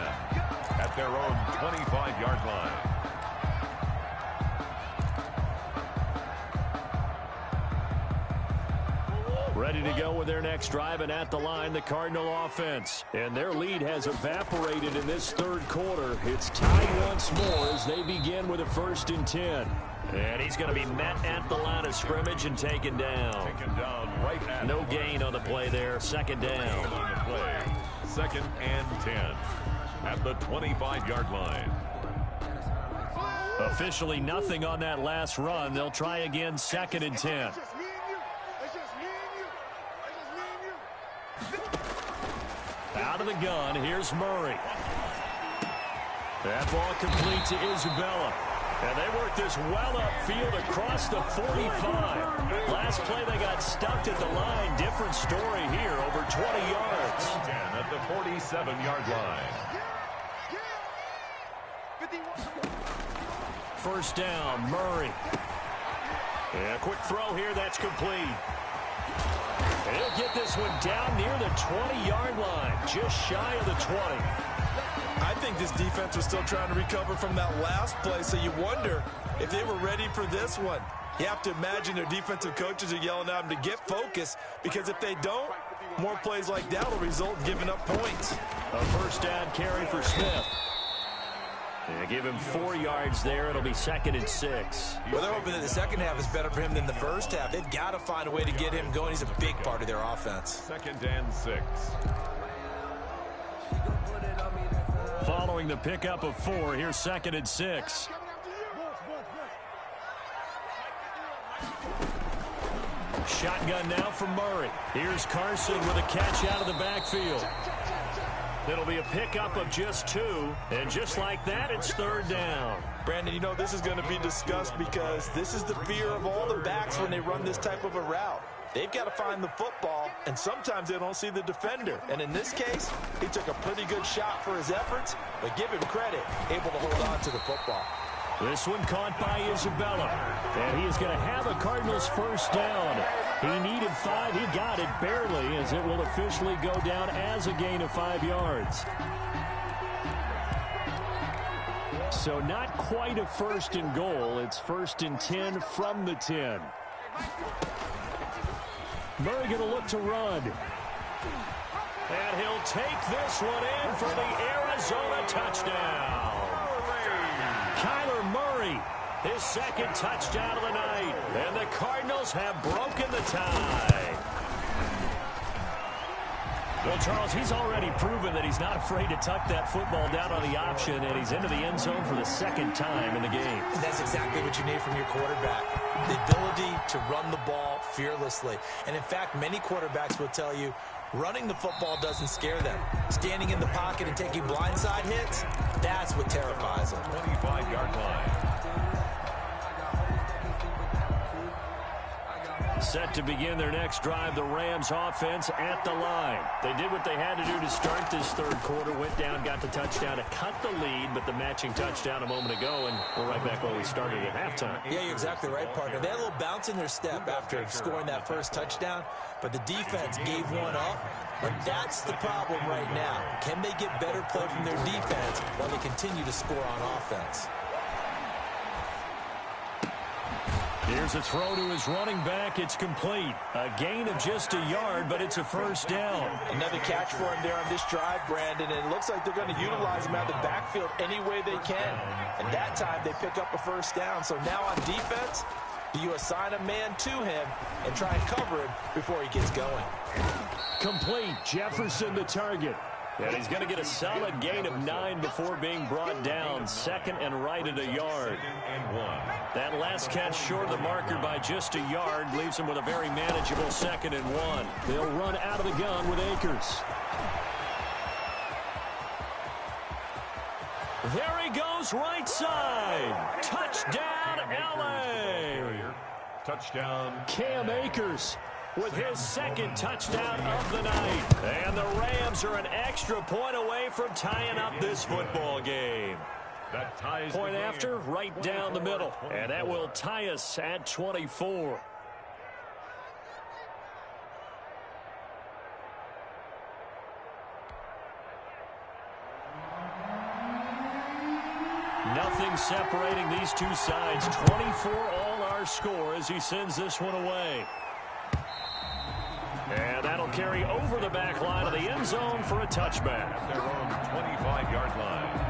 at their own 25-yard line. Ready to go with their next drive, and at the line, the Cardinal offense. And their lead has evaporated in this 3rd quarter. It's tied once more as they begin with a 1st and 10. And he's going to be met at the line of scrimmage and taken down. Right at no gain on the play there. 2nd down. On the play. 2nd and 10 at the 25-yard line. Officially nothing on that last run. They'll try again, 2nd and 10. Out of the gun, here's Murray. That ball complete to Isabella. And they work this well upfield across the 45. Last play they got stuffed at the line. Different story here, over 20 yards. 10 at the 47-yard line. 1st down, Murray. And a quick throw here, that's complete. He'll get this one down near the 20-yard line, just shy of the 20. I think this defense was still trying to recover from that last play, so you wonder if they were ready for this one. You have to imagine their defensive coaches are yelling at them to get focused, because if they don't, more plays like that will result in giving up points. A first down carry for Smith. They give him 4 yards there. It'll be 2nd and 6. Well, they're hoping that the second half is better for him than the first half. They've got to find a way to get him going. He's a big part of their offense. 2nd and 6. Following the pickup of 4, here's 2nd and 6. Shotgun now from Murray. Here's Carson with a catch out of the backfield. It'll be a pickup of just 2, and just like that, it's 3rd down. Brandon, you know, this is going to be discussed because this is the fear of all the backs when they run this type of a route. They've got to find the football, and sometimes they don't see the defender. And in this case, he took a pretty good shot for his efforts, but give him credit, able to hold on to the football. This one caught by Isabella, and he is going to have a Cardinals first down. He needed 5. He got it barely, as it will officially go down as a gain of 5 yards. So not quite a 1st and goal. It's 1st and 10 from the 10. Murray going to look to run. And he'll take this one in for the Arizona touchdown. Kyler Murray, his 2nd touchdown of the night. And the Cardinals have broken the tie. Well, Charles, he's already proven that he's not afraid to tuck that football down on the option, and he's into the end zone for the 2nd time in the game. And that's exactly what you need from your quarterback, the ability to run the ball fearlessly. And, in fact, many quarterbacks will tell you running the football doesn't scare them. Standing in the pocket and taking blindside hits, that's what terrifies them. 25-yard line. Set to begin their next drive, the Rams offense at the line. They did what they had to do to start this 3rd quarter, went down, got the touchdown to cut the lead, but the matching touchdown a moment ago, and we're right back where we started at halftime. Yeah, you're exactly right, partner. They had a little bounce in their step after scoring that first touchdown, but the defense gave one up, and that's the problem right now. Can they get better play from their defense while they continue to score on offense? Here's a throw to his running back. It's complete. A gain of just a yard, but it's a first down. Another catch for him there on this drive, Brandon, and it looks like they're going to utilize him out of the backfield any way they can. And that time they pick up a first down. So now on defense, do you assign a man to him and try and cover him before he gets going? Complete. Jefferson the target. And he's going to get a solid gain of 9 before being brought down. 2nd and right at a yard. That last catch short of the marker by just a yard leaves him with a very manageable 2nd and 1. They'll run out of the gun with Akers. There he goes, right side. Touchdown, L.A. Touchdown, Cam Akers with his 2nd touchdown of the night. And the Rams are an extra point away from tying up this football game. that ties Point after, right down the middle. And that will tie us at 24. Nothing separating these two sides. 24 all our score as he sends this one away. And that'll carry over the back line of the end zone for a touchback. At their own 25-yard line.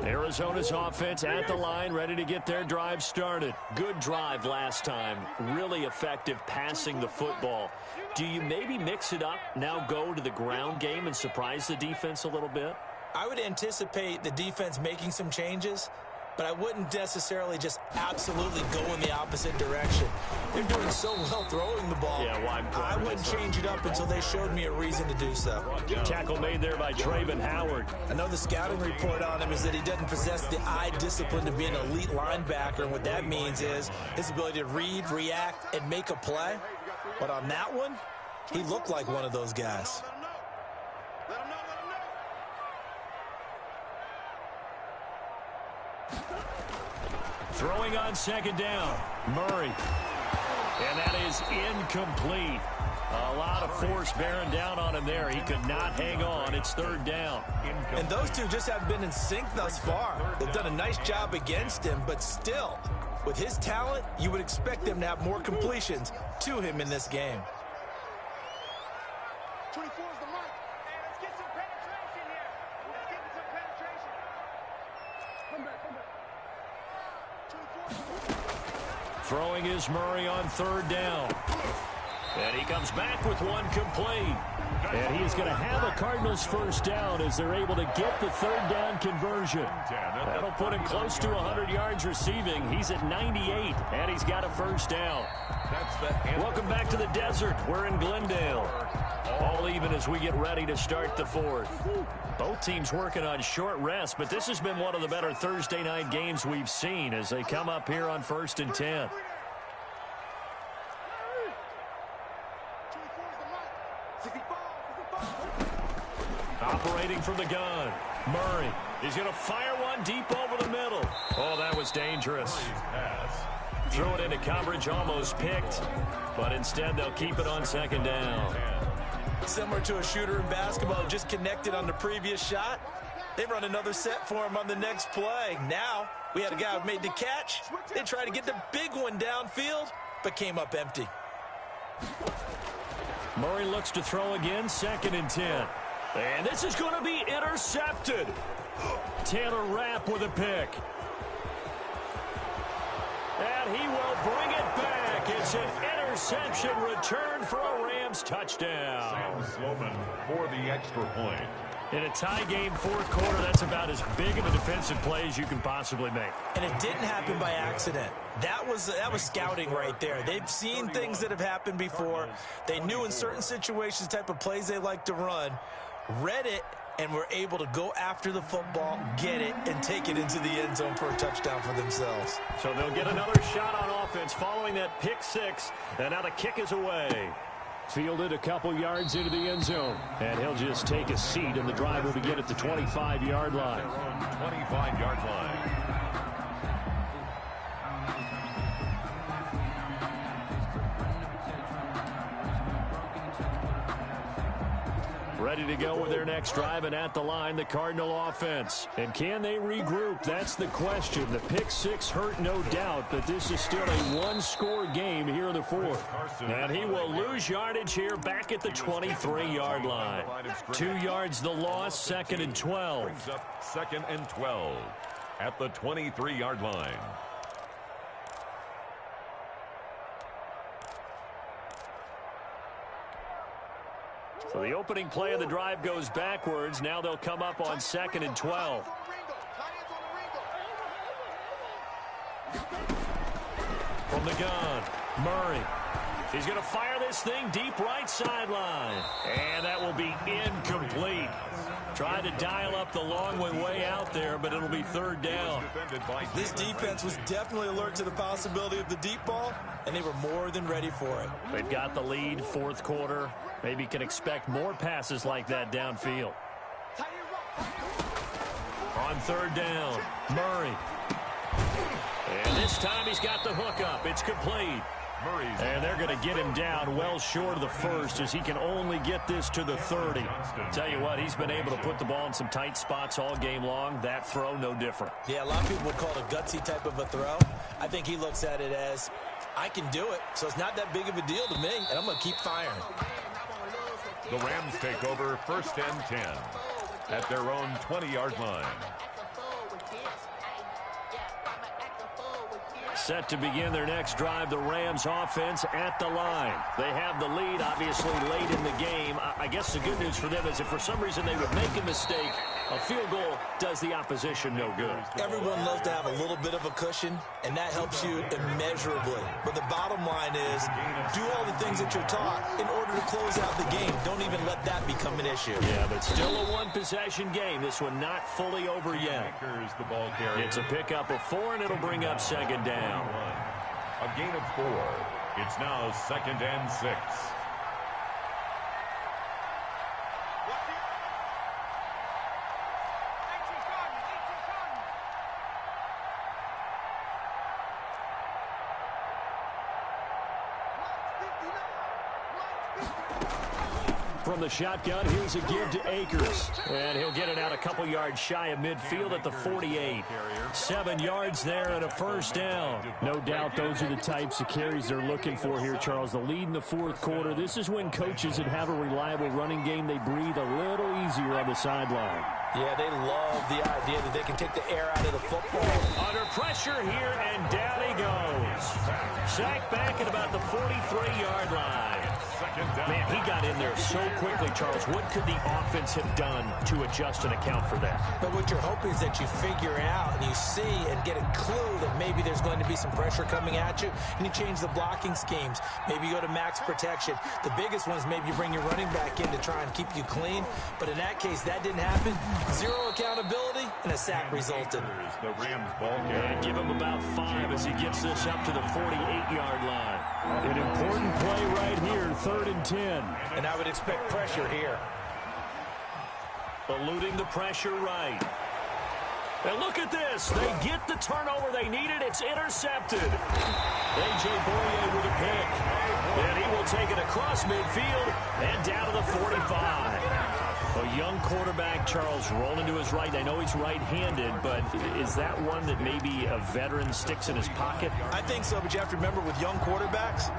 Arizona's offense at the line, ready to get their drive started. Good drive last time. Really effective passing the football. Do you maybe mix it up, now go to the ground game and surprise the defense a little bit? I would anticipate the defense making some changes, but I wouldn't necessarily just absolutely go in the opposite direction. They're doing so well throwing the ball. Yeah, well, I wouldn't change it up until they showed me a reason to do so. Tackle made there by Traven Howard. I know the scouting report on him is that he doesn't possess the eye discipline to be an elite linebacker, and what that means is his ability to read, react, and make a play. But on that one, he looked like one of those guys. Throwing on second down. Murray. And that is incomplete. A lot of force bearing down on him there. He could not hang on. It's third down. And those two just have been in sync thus far. They've done a nice job against him, but still, with his talent, you would expect them to have more completions to him in this game. 24 is the mic. Hey, let's get some penetration here. Let's get some penetration. Come back, come back. 24. Throwing is Murray on third down. And he comes back with one complete. And he is going to have a Cardinals first down as they're able to get the third down conversion. That'll put him close to 100 yards receiving. He's at 98, and he's got a first down. Welcome back to the desert. We're in Glendale. All even as we get ready to start the fourth. Both teams working on short rest, but this has been one of the better Thursday night games we've seen as they come up here on 1st and 10. Operating from the gun. Murray. He's going to fire one deep over the middle. Oh, that was dangerous. Threw it into coverage, almost picked. But instead, they'll keep it on second down. Similar to a shooter in basketball who just connected on the previous shot. They run another set for him on the next play. Now, we had a guy who made the catch. They tried to get the big one downfield, but came up empty. Murray looks to throw again, 2nd and 10. And this is going to be intercepted. Taylor Rapp with a pick. And he will bring it back. It's an interception return for a Rams touchdown. Sam Sloman for the extra point. In a tie game, fourth quarter, that's about as big of a defensive play as you can possibly make. And it didn't happen by accident. That was scouting right there. They've seen things that have happened before. They knew in certain situations the type of plays they like to run, read it, and were able to go after the football, get it, and take it into the end zone for a touchdown for themselves. So they'll get another shot on offense following that pick six, and now the kick is away. Fielded a couple yards into the end zone. And he'll just take a seat, and the drive will begin at the 25-yard line. 25-yard line. Ready to go with their next drive, and at the line, the Cardinal offense. And can they regroup? That's the question. The pick six hurt, no doubt, but this is still a one-score game here in the fourth. And he will lose yardage here back at the 23-yard line. 2 yards the loss, 2nd and 12. Brings up 2nd and 12 at the 23-yard line. So the opening play of the drive goes backwards. Now they'll come up on 2nd and 12. From the gun, Murray. He's going to fire this thing deep right sideline. And that will be incomplete. Tried to dial up the long one way out there, but it'll be third down. This defense was definitely alert to the possibility of the deep ball, and they were more than ready for it. They've got the lead, fourth quarter. Maybe can expect more passes like that downfield. On third down, Murray. And this time he's got the hook up. It's complete. And they're going to get him down well short of the first as he can only get this to the 30. Tell you what, he's been able to put the ball in some tight spots all game long. That throw, no different. Yeah, a lot of people would call it a gutsy type of a throw. I think he looks at it as, I can do it, so it's not that big of a deal to me, and I'm going to keep firing. The Rams take over 1st and 10 at their own 20-yard line. Set to begin their next drive, the Rams offense at the line. They have the lead, obviously, late in the game. I guess the good news for them is if for some reason they would make a mistake, a field goal does the opposition no good. Everyone loves to have a little bit of a cushion, and that helps you immeasurably. But the bottom line is, do all the things that you're taught in order to close out the game. Don't even let that become an issue. Yeah, but still a one-possession game. This one not fully over yet. It's a pickup of 4, and it'll bring up second down. A gain of 4. It's now 2nd and 6. From the shotgun, here's a give to Akers. And he'll get it out a couple yards shy of midfield at the 48. 7 yards there and a first down. No doubt those are the types of carries they're looking for here, Charles. The lead in the fourth quarter. This is when coaches that have a reliable running game, they breathe a little easier on the sideline. Yeah, they love the idea that they can take the air out of the football. Under pressure here, and down he goes. Sacked back at about the 43-yard line. Man, he got in there so quickly, Charles. What could the offense have done to adjust and account for that? But what you're hoping is that you figure out and you see and get a clue that maybe there's going to be some pressure coming at you, and you change the blocking schemes. Maybe you go to max protection. The biggest one is maybe you bring your running back in to try and keep you clean. But in that case, that didn't happen. Zero accountability, and a sack resulted. The Rams ball carrier. And give him about 5 as he gets this up to the 48-yard line. An important play right here, 3rd and 10. And I would expect pressure here. Eluding the pressure right. And look at this. They get the turnover they needed. It's intercepted. A.J. Boye with a pick. And he will take it across midfield and down to the 45. A young quarterback, Charles, rolling to his right. I know he's right-handed, but is that one that maybe a veteran sticks in his pocket? I think so, but you have to remember with young quarterbacks,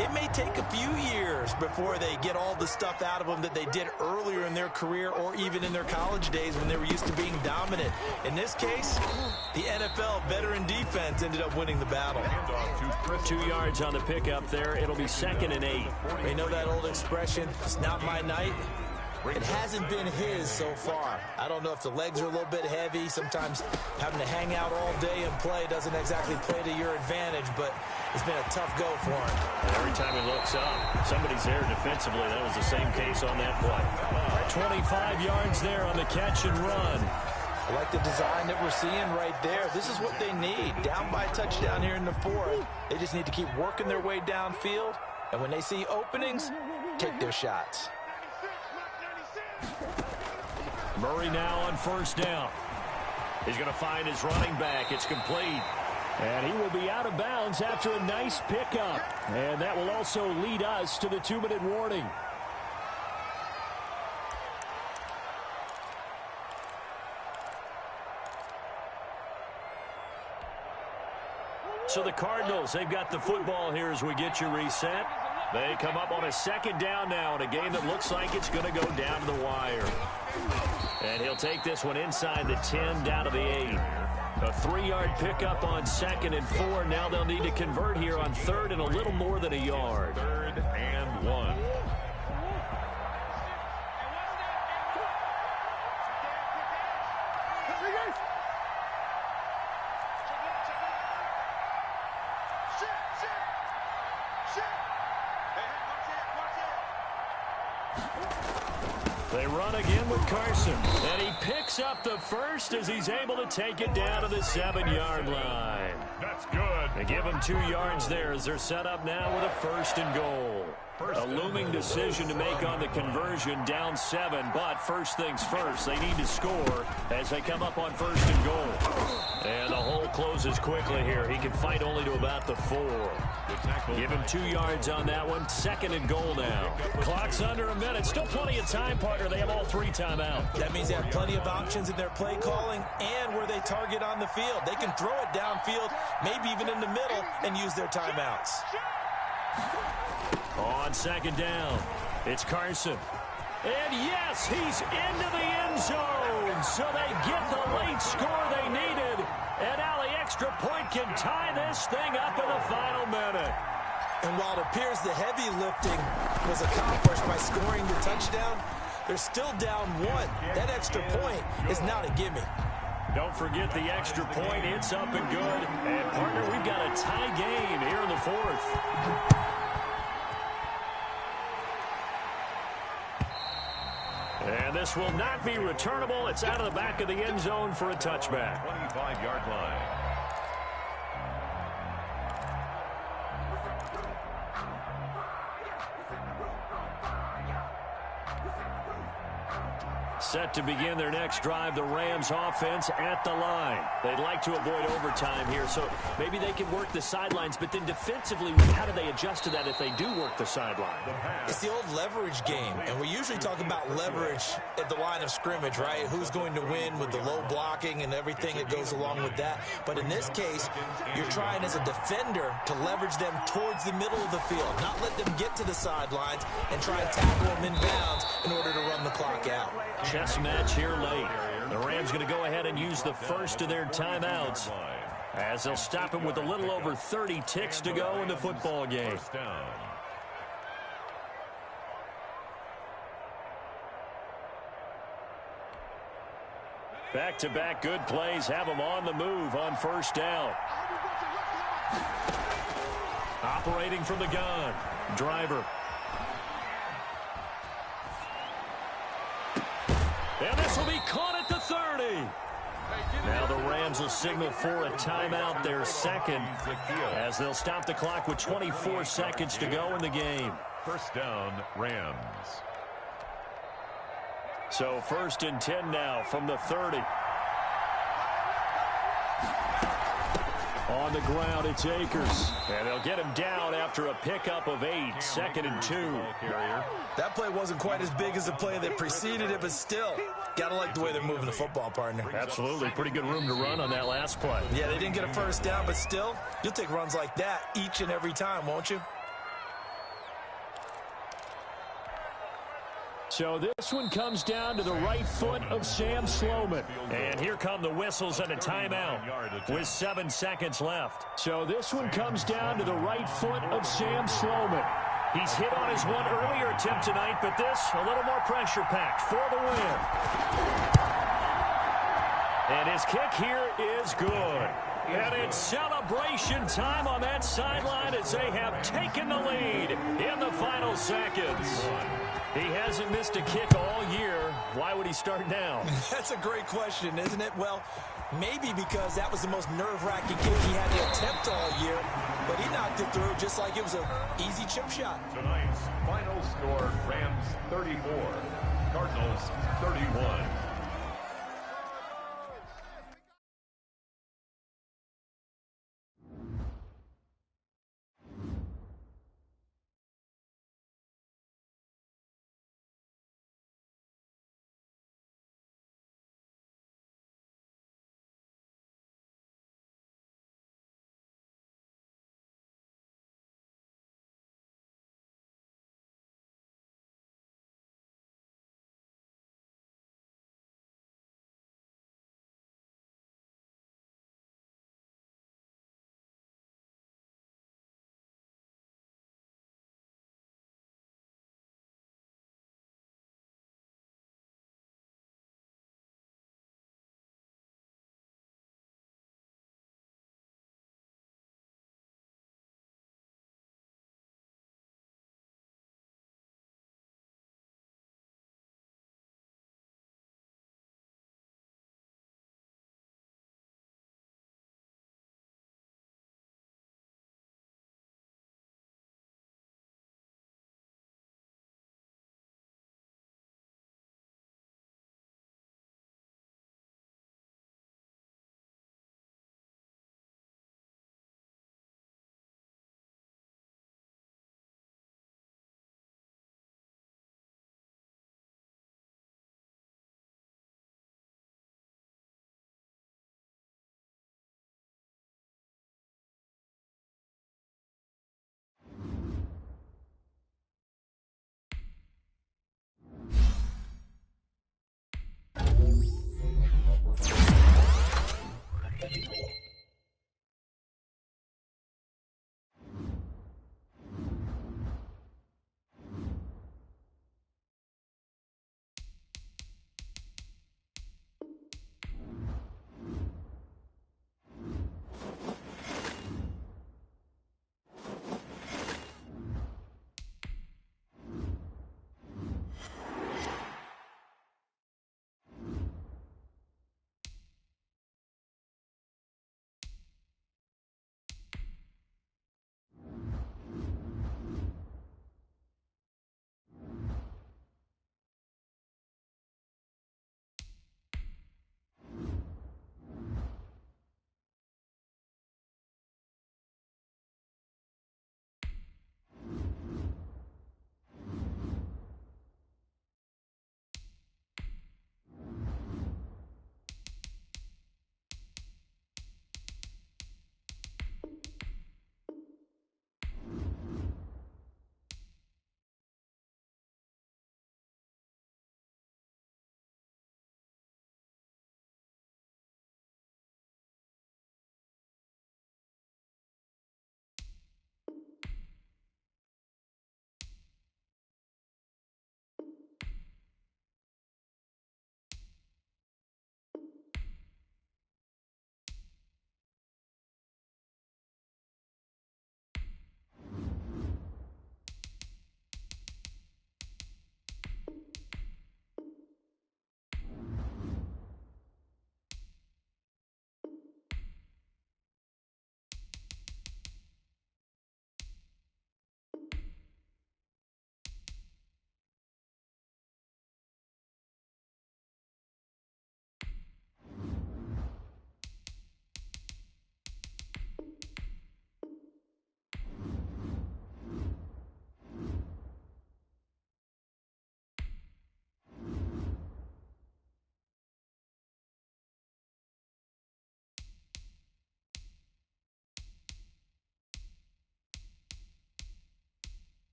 it may take a few years before they get all the stuff out of them that they did earlier in their career or even in their college days when they were used to being dominant. In this case, the NFL veteran defense ended up winning the battle. 2 yards on the pickup there. It'll be 2nd and 8. You know that old expression, it's not my night? It hasn't been his so far. I don't know if the legs are a little bit heavy. Sometimes having to hang out all day and play doesn't exactly play to your advantage, but it's been a tough go for him. Every time he looks up, somebody's there defensively. That was the same case on that play. 25 yards there on the catch and run. I like the design that we're seeing right there. This is what they need. Down by a touchdown here in the 4th. They just need to keep working their way downfield, and when they see openings, take their shots. Murray now on 1st down. He's going to find his running back. It's complete. And he will be out of bounds after a nice pickup. And that will also lead us to the 2-minute warning. So the Cardinals, they've got the football here as we get you reset. They come up on a 2nd down now in a game that looks like it's going to go down to the wire. And he'll take this one inside the 10 down to the 8. A 3-yard pickup on 2nd and 4. Now they'll need to convert here on 3rd and a little more than a yard. 3rd and 1. They run again with Carson, and he picks up the first as he's able to take it down to the 7-yard line. That's good. They give him 2 yards there as they're set up now with a 1st and goal. A looming decision to make on the conversion, down 7, but first things first, they need to score as they come up on 1st and goal. And the hole closes quickly here. He can fight only to about the 4. Give him 2 yards on that one. 2nd and goal now. Clock's under a minute. Still plenty of time, partner. They have all 3 timeouts. That means they have plenty of options in their play calling and where they target on the field. They can throw it downfield, maybe even in the middle, and use their timeouts. On 2nd down, it's Carson. And yes, he's into the end zone. So they get the late score they needed. And now the extra point can tie this thing up in the final minute. And while it appears the heavy lifting was accomplished by scoring the touchdown, they're still down 1. That extra point is not a gimme. Don't forget the extra point. It's up and good. And, partner, we've got a tie game here in the 4th. And this will not be returnable. It's out of the back of the end zone for a touchback. 25-yard line. Set to begin their next drive, the Rams offense at the line. They'd like to avoid overtime here, so maybe they can work the sidelines, but then defensively, how do they adjust to that if they do work the sideline? It's the old leverage game, and we usually talk about leverage at the line of scrimmage, right? Who's going to win with the low blocking and everything that goes along with that. But in this case, you're trying as a defender to leverage them towards the middle of the field, not let them get to the sidelines and try and tackle them in bounds in order to run the clock out. Chess match here late. The Rams going to go ahead and use the first of their timeouts as they'll stop him with a little over 30 ticks to go in the football game. First down. Back-to-back good plays have them on the move on first down. Operating from the gun. Driver. And this will be caught at the 30. Now the Rams will signal for a timeout, their second, as they'll stop the clock with 24 seconds to go in the game. First down, Rams. So 1st and 10 now from the 30. On the ground, it's Akers. And they'll get him down after a pickup of 8. 2nd and 2. That play wasn't quite as big as the play that preceded it, but still, got to like the way they're moving the football, partner. Absolutely. Pretty good room to run on that last play. Yeah, they didn't get a first down, but still, you'll take runs like that each and every time, won't you? So this one comes down to the right foot of Sam Sloman. And here come the whistles and a timeout with 7 seconds left. So this one comes down to the right foot of Sam Sloman. He's hit on his one earlier attempt tonight, but this a little more pressure-packed for the win. And his kick here is good. And it's celebration time on that sideline as they have taken the lead in the final seconds. He hasn't missed a kick all year. Why would he start now? That's a great question, isn't it? Well, maybe because that was the most nerve-wracking kick he had to attempt all year, but he knocked it through just like it was an easy chip shot. Tonight's final score, Rams 34, Cardinals 31.